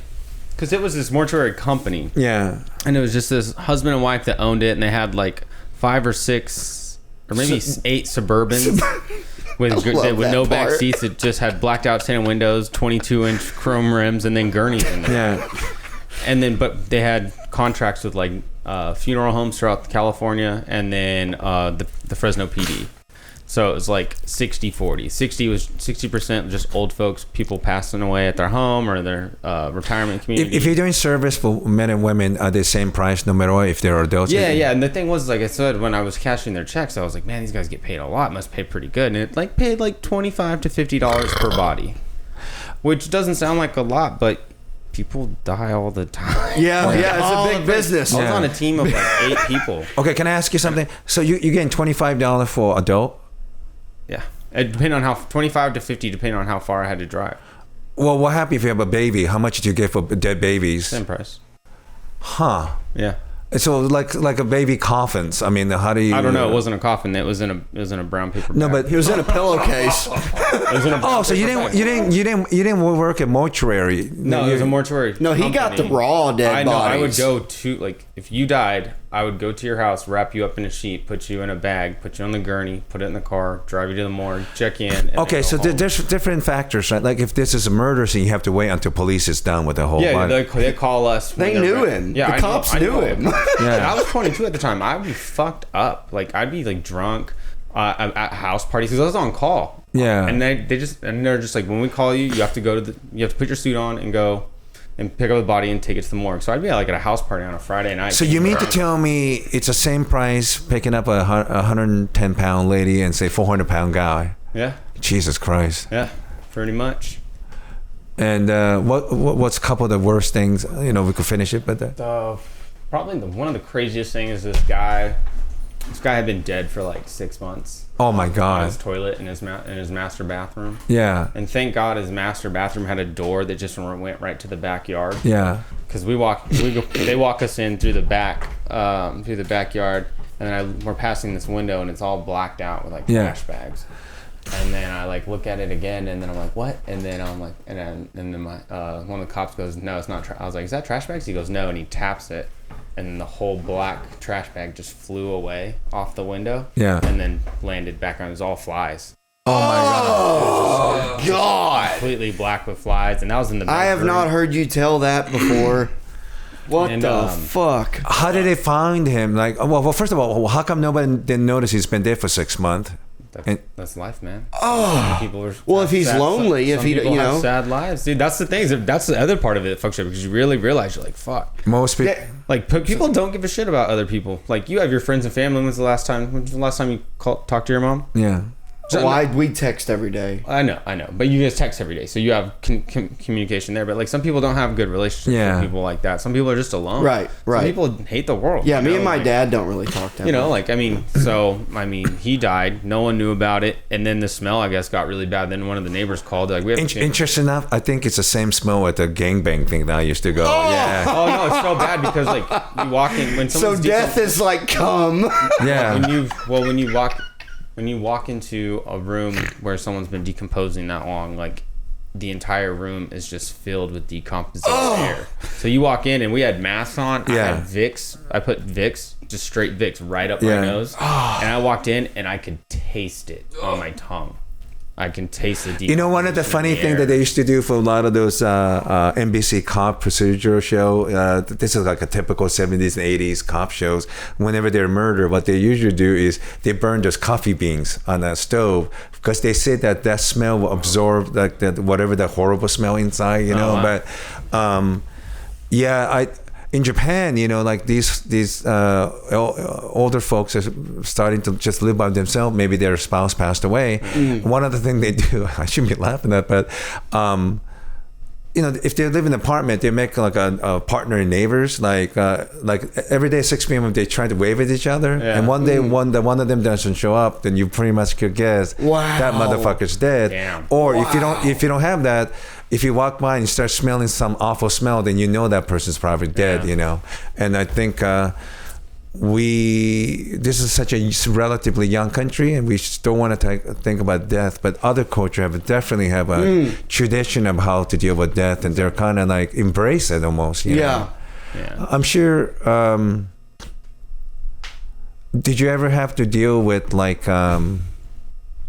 Because it was this mortuary company. Yeah. And it was just this husband and wife that owned it, and they had like 5 or 6 or maybe 8 Suburbans with no back seats. It just had blacked out tinted windows, 22-inch chrome rims, and then gurneys in there. Yeah. And then, but they had contracts with like funeral homes throughout California, and then the Fresno PD. So it was like 60-40. 60 was 60% just old folks, people passing away at their home or their retirement community. If you're doing service for men and women at the same price, no matter what, if they're adults. Yeah. And the thing was, like I said, when I was cashing their checks, I was like, man, these guys get paid a lot. Must pay pretty good. And it like paid like $25 to $50 per body, which doesn't sound like a lot, but people die all the time. Yeah, it's a big business. I was on a team of like 8 people. Okay, can I ask you something? So you're getting $25 for adult? Yeah, it depending on how 25 to 50, depending on how far I had to drive. Well, what happens if you have a baby? How much do you get for dead babies? Same price. Huh? Yeah. So like a baby coffins. I mean, how do you? I don't know. It wasn't a coffin. It was in a brown paper bag. No, but he was in a pillowcase. So you didn't work at mortuary? No, it was a mortuary. No, he got the raw dead bodies. I would go to, like, if you died, I would go to your house, wrap you up in a sheet, put you in a bag, put you on the gurney, put it in the car, drive you to the morgue, check you in. Okay, so there's different factors, right? Like if this is a murder scene, you have to wait until police is done with the whole body. They call us. They knew him. Yeah, the cops knew him. Yeah. And I was 22 at the time. I'd be fucked up. Like I'd be like drunk at house parties because I was on call. Yeah. And they're just like, when we call you, you have to put your suit on and go and pick up the body and take it to the morgue. So I'd be at a house party on a Friday night. So you mean to tell me it's the same price picking up a 110-pound lady and say 400-pound guy? Yeah. Jesus Christ. Yeah, pretty much. And what's a couple of the worst things? We could finish it, but probably one of the craziest things is this guy. This guy had been dead for like 6 months. Oh my God! On his toilet in his master bathroom. Yeah. And thank God his master bathroom had a door that just went right to the backyard. Yeah. Because they walk us in through the backyard, and then we're passing this window, and it's all blacked out with like trash bags. And then I like look at it again, and then I'm like, what? And then I'm like, and then my one of the cops goes, no, it's not. I was like, is that trash bags? He goes, no, and he taps it. And then the whole black trash bag just flew away off the window. Yeah. And then landed back on. It was all flies. Oh my God! Completely black with flies, and that was in the bedroom. I have not heard you tell that before. What the fuck? How did they find him? Like, well, first of all, how come nobody didn't notice he's been dead for 6 months? That's life, man. Well, if he's lonely, if he, have sad lives, dude. That's the thing. That's the other part of it, fuck shit, because you really realize you're like, fuck. Most people, people don't give a shit about other people. Like, you have your friends and family. When's the last time you talked to your mom? Yeah. So we text every day. I know. But you guys text every day, so you have communication there. But like, some people don't have good relationships with people like that. Some people are just alone. Right. Some people hate the world. Yeah, me and my dad don't really talk that much. He died. No one knew about it, and then the smell, I guess, got really bad. Then one of the neighbors called. Like, we have interesting enough, I think it's the same smell at the gangbang thing that I used to go. Oh! Yeah. Oh no, it's so bad because like you walk in when someone's death is like cum. Yeah. When you walk into a room where someone's been decomposing that long, like the entire room is just filled with decomposing air. So you walk in and we had masks on. Yeah. I had Vicks. I put Vicks, just straight Vicks right up my nose. And I walked in and I could taste it on my tongue. I can taste the decomposition. One of the funny things that they used to do for a lot of those NBC cop procedural show, this is like a typical 70s and 80s cop shows. Whenever they're murdered, what they usually do is they burn those coffee beans on the stove because they say that smell will absorb like whatever the horrible smell inside, Wow. But in Japan, like these older folks are starting to just live by themselves. Maybe their spouse passed away. One of the things they do, I shouldn't be laughing at, but if they live in an apartment, they make like a partner in neighbors. Like every day at 6 p.m. they try to wave at each other, and one day one of them doesn't show up, then you pretty much could guess that motherfucker's dead. Damn. Or if you don't have that. If you walk by and you start smelling some awful smell, then you know that person's probably dead, And I think this is such a relatively young country, and we still want to think about death. But other cultures definitely have a tradition of how to deal with death, and they're kind of like embrace it almost. You know? I'm sure. Did you ever have to deal with like?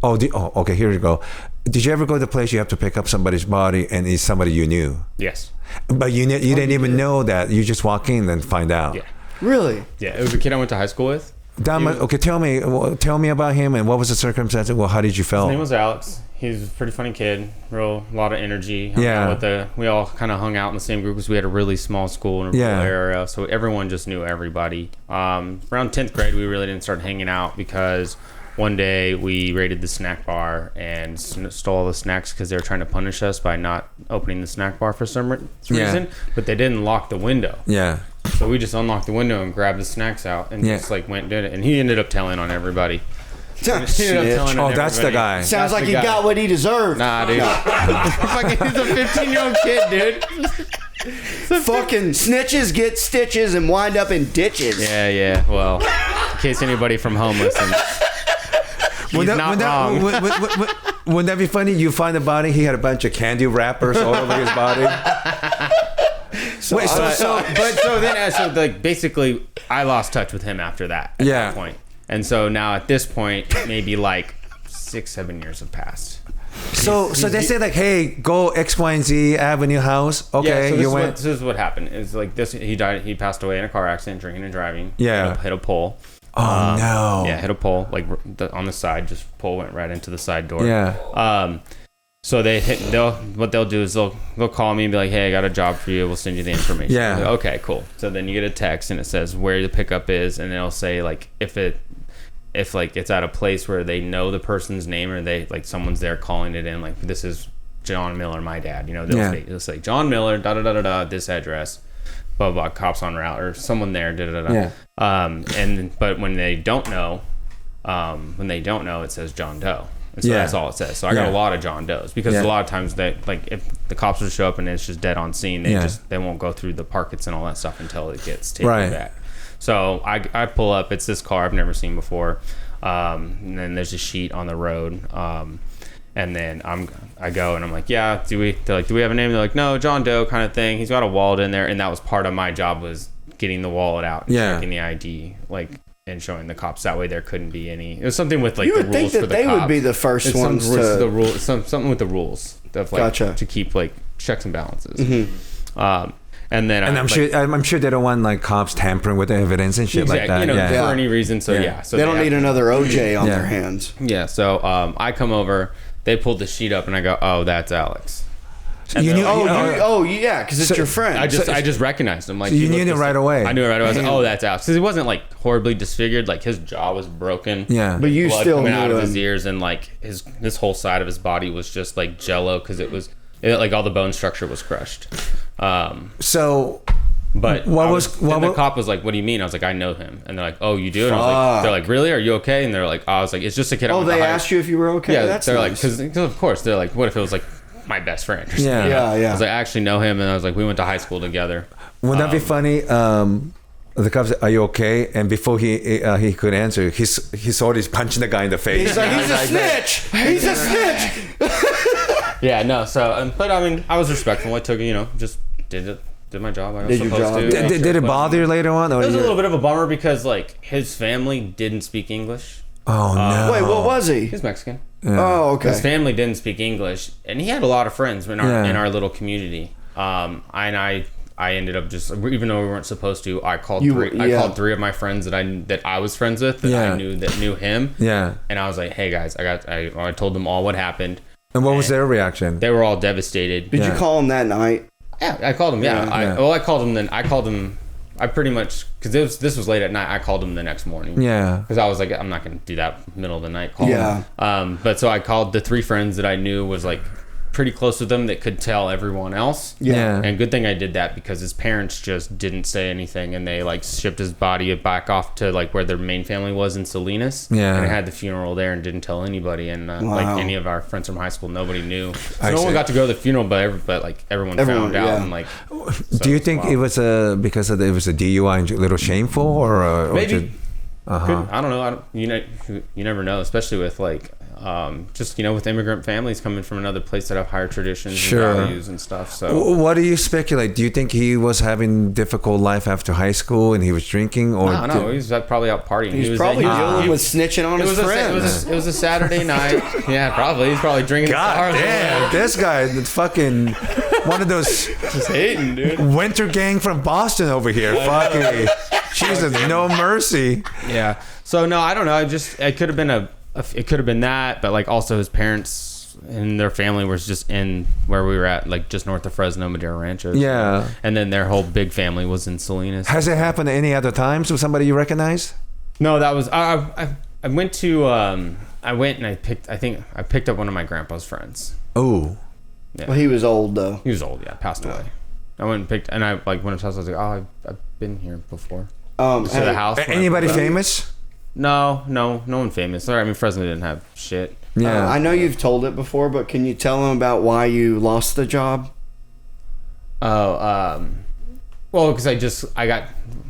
Okay, here you go. Did you ever go to the place you have to pick up somebody's body and it's somebody you knew? Yes. But you didn't even know that. You just walk in and find out. Yeah. Really? Yeah. It was a kid I went to high school with. Okay, tell me about him and what was the circumstance? Well, how did you feel? His name was Alex. He's a pretty funny kid. A lot of energy. We all kind of hung out in the same group because we had a really small school in a rural area, so everyone just knew everybody. Around 10th grade, we really didn't start hanging out because one day we raided the snack bar and stole all the snacks because they were trying to punish us by not opening the snack bar for some reason, but they didn't lock the window. Yeah. So we just unlocked the window and grabbed the snacks out and just like went and did it. And he ended up telling on everybody. That's the guy. Sounds like he got what he deserved. Nah, dude. He's a 15-year-old kid, dude. Fucking snitches get stitches and wind up in ditches. Yeah. Well, in case anybody from home listens. Wouldn't that be funny? You find the body, he had a bunch of candy wrappers all over his body. So, Wait, so like basically, I lost touch with him after that. At that point, and so now at this point, maybe like 6-7 years have passed. So they say like, hey, go X, Y, and Z Avenue House. Okay, so you went. This is what happened. It's like this. He died. He passed away in a car accident, drinking and driving. Yeah. Hit a pole. Oh no. Yeah, hit a pole like on the side. Just pole went right into the side door. Yeah. So what they'll do is they'll call me and be like, hey, I got a job for you. We'll send you the information. Yeah. Like, okay, cool. So then you get a text and it says where the pickup is, and they'll say like if like it's at a place where they know the person's name, or they like someone's there calling it in, like this is John Miller, my dad. You know, they'll say John Miller, da da da da da, this address, blah blah, cops on route, or someone there, da da da. Yeah. But when they don't know, it says John Doe. And so that's all it says. So I got a lot of John Does, because a lot of times that, like, if the cops will show up and it's just dead on scene, they won't go through the parkets and all that stuff until it gets taken back. So I pull up. It's this car I've never seen before, and then there's a sheet on the road, and then I go and I'm like, yeah, do we have a name? They're like, no, John Doe kind of thing. He's got a wallet in there, and that was part of my job, was getting the wallet out, and checking the ID, like, and showing the cops. That way there couldn't be any. It was something with like the rules for the cops. You would think that they would be the first ones to the rules. Something with the rules of like to keep like checks and balances. Mm-hmm. And then I'm sure they don't want like cops tampering with the evidence and shit like that. You know, for any reason. So so they don't need another OJ on their hands. Yeah. So I come over. They pulled the sheet up, and I go, "Oh, that's Alex." And you knew? Yeah, because it's your friend. I just recognized him. Like, so you knew it right away. I knew it right away. I was like, "Oh, that's Alex," because he wasn't like horribly disfigured. Like his jaw was broken. Yeah, but you blood still coming knew out of him. his ears, and like this whole side of his body was just like jello, because like all the bone structure was crushed. But the cop was like, "What do you mean?" I was like, "I know him," and they're like, "Oh, you do?" And I was like, "They're like, really? Are you okay?" And they're like, "I was like, it's just a kid." Oh, they asked you if you were okay. Yeah, that's they're nice. like, because of course they're like, what if it was like my best friend or something? Yeah. I was like, I actually know him, and I was like, we went to high school together. Wouldn't that be funny? The cop said, "Are you okay?" And before he could answer, he's already punching the guy in the face. He's like, "He's a snitch! He's a snitch!" Yeah, no. So, but I mean, I was respectful. I took it, just did my job. I was supposed to. Did it bother you later on? It was a little bit of a bummer, because like his family didn't speak English. Oh no! Wait, what was he? He's Mexican. Yeah. Oh, okay. His family didn't speak English, and he had a lot of friends in our little community. I ended up just, even though we weren't supposed to, I called three of my friends that I was friends with, that I knew him. Yeah. And I was like, "Hey guys, I told them all what happened." And what was their reaction? They were all devastated. Did you call him that night? Yeah, I called him. Yeah. I called him then. I called him. I pretty much, because this was late at night, I called him the next morning. Yeah. Because I was like, I'm not going to do that middle of the night call. Yeah. But so I called the three friends that I knew was like pretty close with them, that could tell everyone else. Yeah. And good thing I did that, because his parents just didn't say anything, and they like shipped his body back off to like where their main family was in Salinas. Yeah. And had the funeral there and didn't tell anybody. And like any of our friends from high school, nobody knew. So no one got to go to the funeral, but like everyone found out. Yeah. And like, do you think it was because it was a DUI and a little shameful, or maybe? I don't know. You never know, especially with like. Just with immigrant families coming from another place that have higher traditions and values and stuff. So what do you speculate? Do you think he was having difficult life after high school and he was drinking, or no, he was probably out partying. He was probably dealing with snitching on his friends. It was a Saturday night. Yeah, probably. He's probably drinking. God damn, this guy, fucking one of those just hating, dude. Winter gang from Boston over here. Fucking Jesus, no mercy. Yeah. So no, I don't know. It could have been it could have been that, but like also his parents and their family was just in where we were at, like just north of Fresno, Madera Ranchos. Yeah. And then their whole big family was in Salinas. Has it happened any other times with somebody you recognize? No, that was I went to I went and I picked up one of my grandpa's friends. Oh. Yeah. Well, he was old though. He was old, yeah, passed away. I went and picked, and I like went up to the house. I was like, "Oh, I've been here before." To the house. Anybody famous? No one famous. Sorry, I mean Fresno didn't have shit. Yeah, I know you've told it before, but can you tell them about why you lost the job? Oh, well, because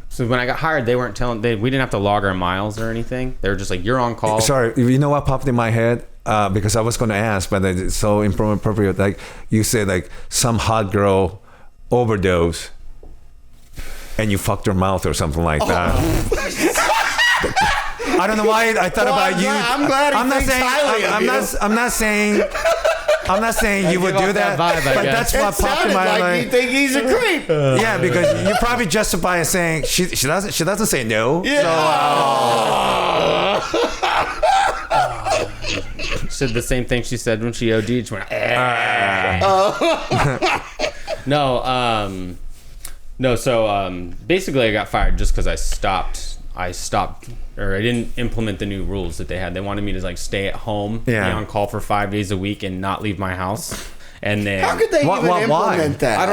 so when I got hired, they weren't telling. We didn't have to log our miles or anything. They were just like, "You're on call." Sorry, you know what popped in my head? Because I was going to ask, but it's so inappropriate. Like you said, like some hot girl overdose. and you fucked her mouth or something like that. I don't know why I thought about you. I'm glad he thinks highly of you. I'm not saying you would do that, vibe, but that's what popped in my mind. You think he's a creep? Yeah, because you probably justify it saying she doesn't say no. Yeah. Said the same thing she said when she OD'd. She went, No. So basically, I got fired just because I stopped, or I didn't implement the new rules that they had. They wanted me to like stay at home, be on call for 5 days a week, and not leave my house. And then how could they even implement that? I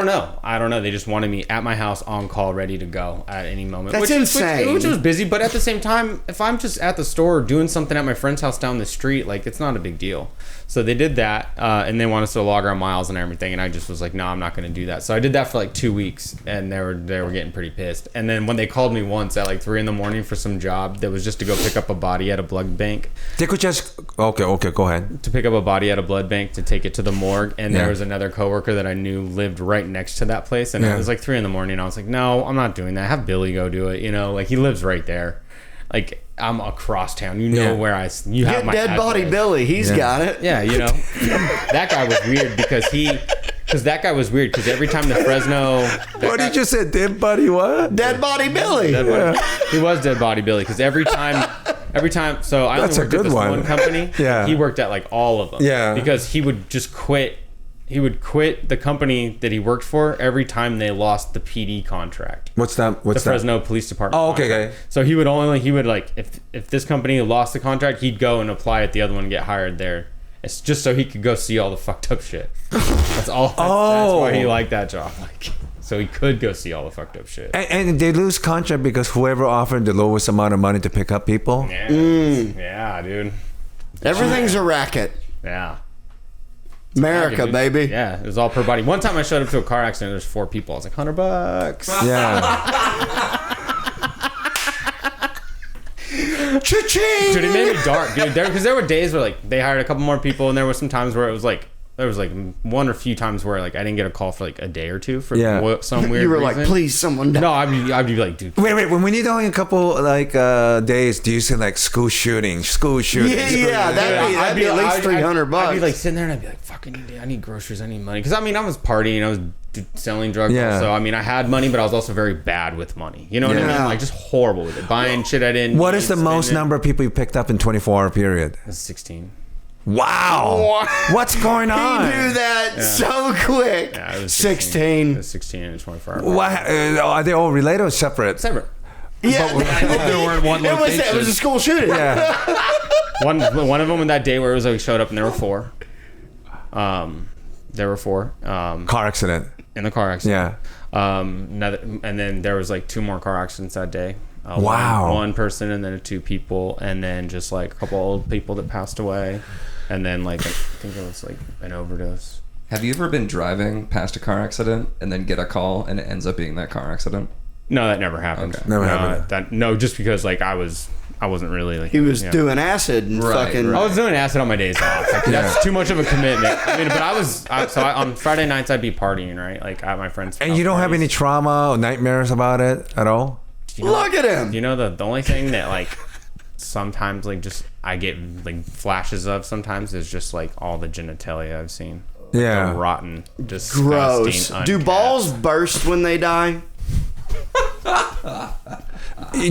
don't know. They just wanted me at my house on call, ready to go at any moment. That's insane. Which was busy, but at the same time, if I'm just at the store doing something at my friend's house down the street, like it's not a big deal. So they did that, and they want us to log our miles and everything, and I just was like, no, I'm not going to do that. So I did that for like 2 weeks, and they were getting pretty pissed. And then when they called me once at like 3 a.m. for some job that was just to go pick up a body at a blood bank. They could just okay, go ahead. To pick up a body at a blood bank to take it to the morgue, and there was another coworker that I knew lived right next to that place, and it was like 3 a.m. and I was like, no, I'm not doing that. Have Billy go do it. You know, like he lives right there. Like I'm across town. You know where you have get my dead address. body Billy. He's got it. Yeah, you know, that guy was weird because every time the Fresno. What did you say? Dead body what? Dead body Billy. He was dead body Billy because every time. So I only worked at this one company. Yeah. He worked at like all of them. Yeah. Because he would just quit. He would quit the company that he worked for every time they lost the PD contract. What's that? The Fresno Police Department. Oh, okay, contract. okay. So he would like if this company lost the contract, he'd go and apply at the other one and get hired there. It's just so he could go see all the fucked up shit. That's all. That's why he liked that job. Like, so he could go see all the fucked up shit. And they lose contract because whoever offered the lowest amount of money to pick up people. Yeah, yeah, dude. Everything's a racket. Yeah. America, baby. Yeah, it was all per body. One time I showed up to a car accident. There's 4 people. I was like, $100. Yeah. Cha-ching! Dude, it made me dark, dude. Because there were days where like they hired a couple more people, and there were some times where it was like there was like one or few times where like I didn't get a call for like a day or two for some weird You were reason. like, please, someone die. No, I'd be like, dude. Wait. When we need only a couple like days, do you say like school shooting? Yeah, that'd be at least $300. I'd be like sitting there and I'd be like, fucking, I need groceries, I need money. Because I mean, I was partying, I was selling drugs. Yeah. So I mean, I had money, but I was also very bad with money. You know what I mean? Like just horrible with it. Buying shit I didn't. What is the most number of people you picked up in 24-hour period? That's 16. Wow. What's going on? He knew that so quick. Yeah, it was 16. It was 16 and 24 hours. Are they all related or separate? Separate. Yeah, I hope there weren't one location. It was a school shooting. Yeah. One of them in that day where it was like showed up and there were 4. There were 4. Car accident. In the car accident. Yeah. And then there was like 2 more car accidents that day. Wow. One person and then 2 people, and then just like a couple old people that passed away, and then like I think it was like an overdose. Have you ever been driving past a car accident and then get a call and it ends up being that car accident? No, that never happened. Okay. Never happened. Just because like I wasn't really like He was doing acid and fucking. I was doing acid on my days off. Like, that's too much of a commitment. I mean, but on Friday nights I'd be partying, right? Like at my friends' And you don't have any trauma or nightmares about it at all? Look at him. You know the only thing that like sometimes like just I get like flashes of sometimes is just like all the genitalia I've seen. Yeah. The rotten, disgusting. Gross. Unkept. Do balls burst when they die?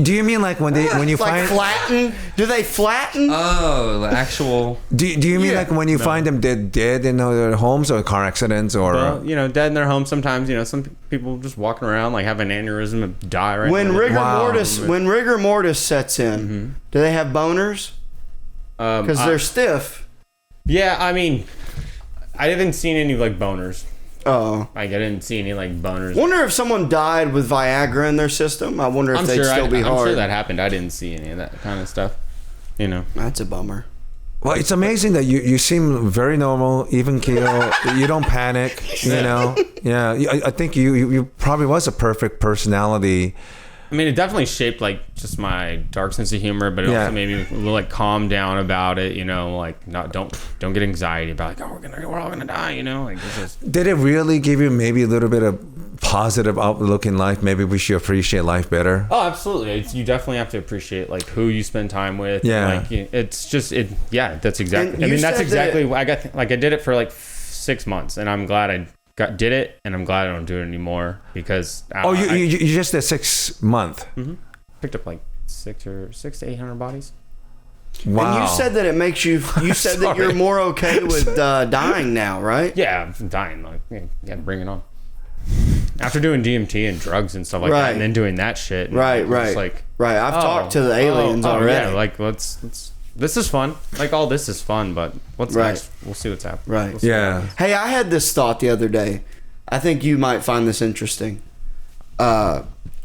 Do you mean like when you Like find flatten? Do they flatten? Oh, the actual. Do you mean like when you find them dead in their homes or car accidents or? Well, dead in their home sometimes. Some people just walking around like have an aneurysm and die right when now. rigor mortis sets in, do they have boners? Because they're stiff. Yeah, I mean, I haven't seen any like boners. Oh. Like I didn't see any like boners. Wonder if someone died with Viagra in their system. I wonder if they'd still be hard. I'm sure that happened. I didn't see any of that kind of stuff. That's a bummer. Well, it's amazing that you seem very normal, even keel. You don't panic, Yeah, I think you probably was a perfect personality. I mean, it definitely shaped like just my dark sense of humor, but it also made me a little like calm down about it. Like don't get anxiety about like we're all gonna die. Like it's just... Did it really give you maybe a little bit of positive outlook in life, maybe we should appreciate life better. Oh, absolutely. You definitely have to appreciate like who you spend time with. Yeah. Like it's just it. Yeah, that's exactly. I mean, that's exactly. I got like I did it for like 6 months, and I'm glad I did it, and I'm glad I don't do it anymore because. You just did 6 months. Mm-hmm. Picked up like 600 to 800 bodies. Wow. And you said that it makes you. You said that you're more okay with dying now, right? Yeah, I'm dying. Like, yeah, bring it on. After doing DMT and drugs and stuff like that, and then doing that shit, right. Like, right. I've talked to the aliens already. Yeah, like let's. This is fun. Like all this is fun, but what's next? We'll see what's happening. Right. We'll Hey, I had this thought the other day. I think you might find this interesting.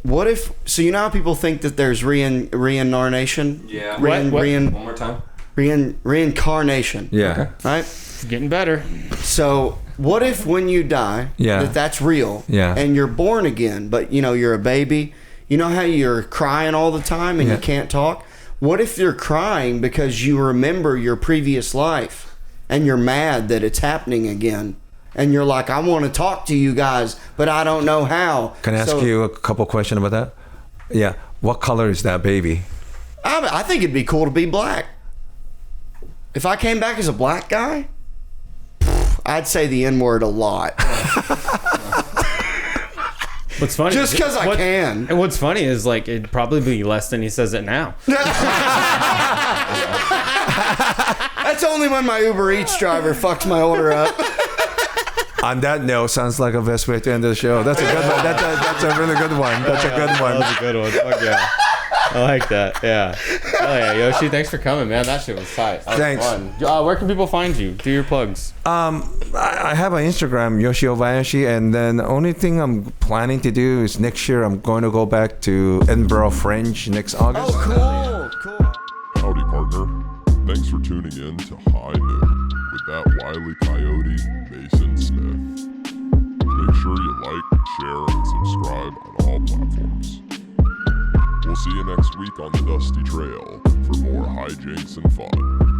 What if? So you know how people think that there's reincarnation? Yeah. What? One more time. Reincarnation. Yeah. Okay. Right. It's getting better. So what if when you die, that's real, and you're born again, but you know you're a baby. You know how you're crying all the time and you can't talk. What if you're crying because you remember your previous life and you're mad that it's happening again? And you're like, I want to talk to you guys, but I don't know how. Can I ask you a couple questions about that? Yeah. What color is that baby? I think it'd be cool to be black. If I came back as a black guy, I'd say the N-word a lot. What's funny? Just because I can. And what's funny is like it'd probably be less than he says it now. That's only when my Uber Eats driver fucks my order up. On that note, sounds like a best way to end the show. That's a good one. That's a really good one. That's a good one. That was a good one. Fuck yeah. I like that. Yeah. Hell yeah, Yoshi. Thanks for coming, man. That shit was tight. That Thanks. was fun. Where can people find you? Do your plugs. I have an Instagram, Yoshi Obayashi, and then the only thing I'm planning to do is next year I'm going to go back to Edinburgh Fringe next August. Oh, cool. Howdy, partner. Thanks for tuning in to High Noon with that wily coyote, Mason Smith. Make sure you like, share, and subscribe on all platforms. We'll see you next week on the Dusty Trail for more hijinks and fun.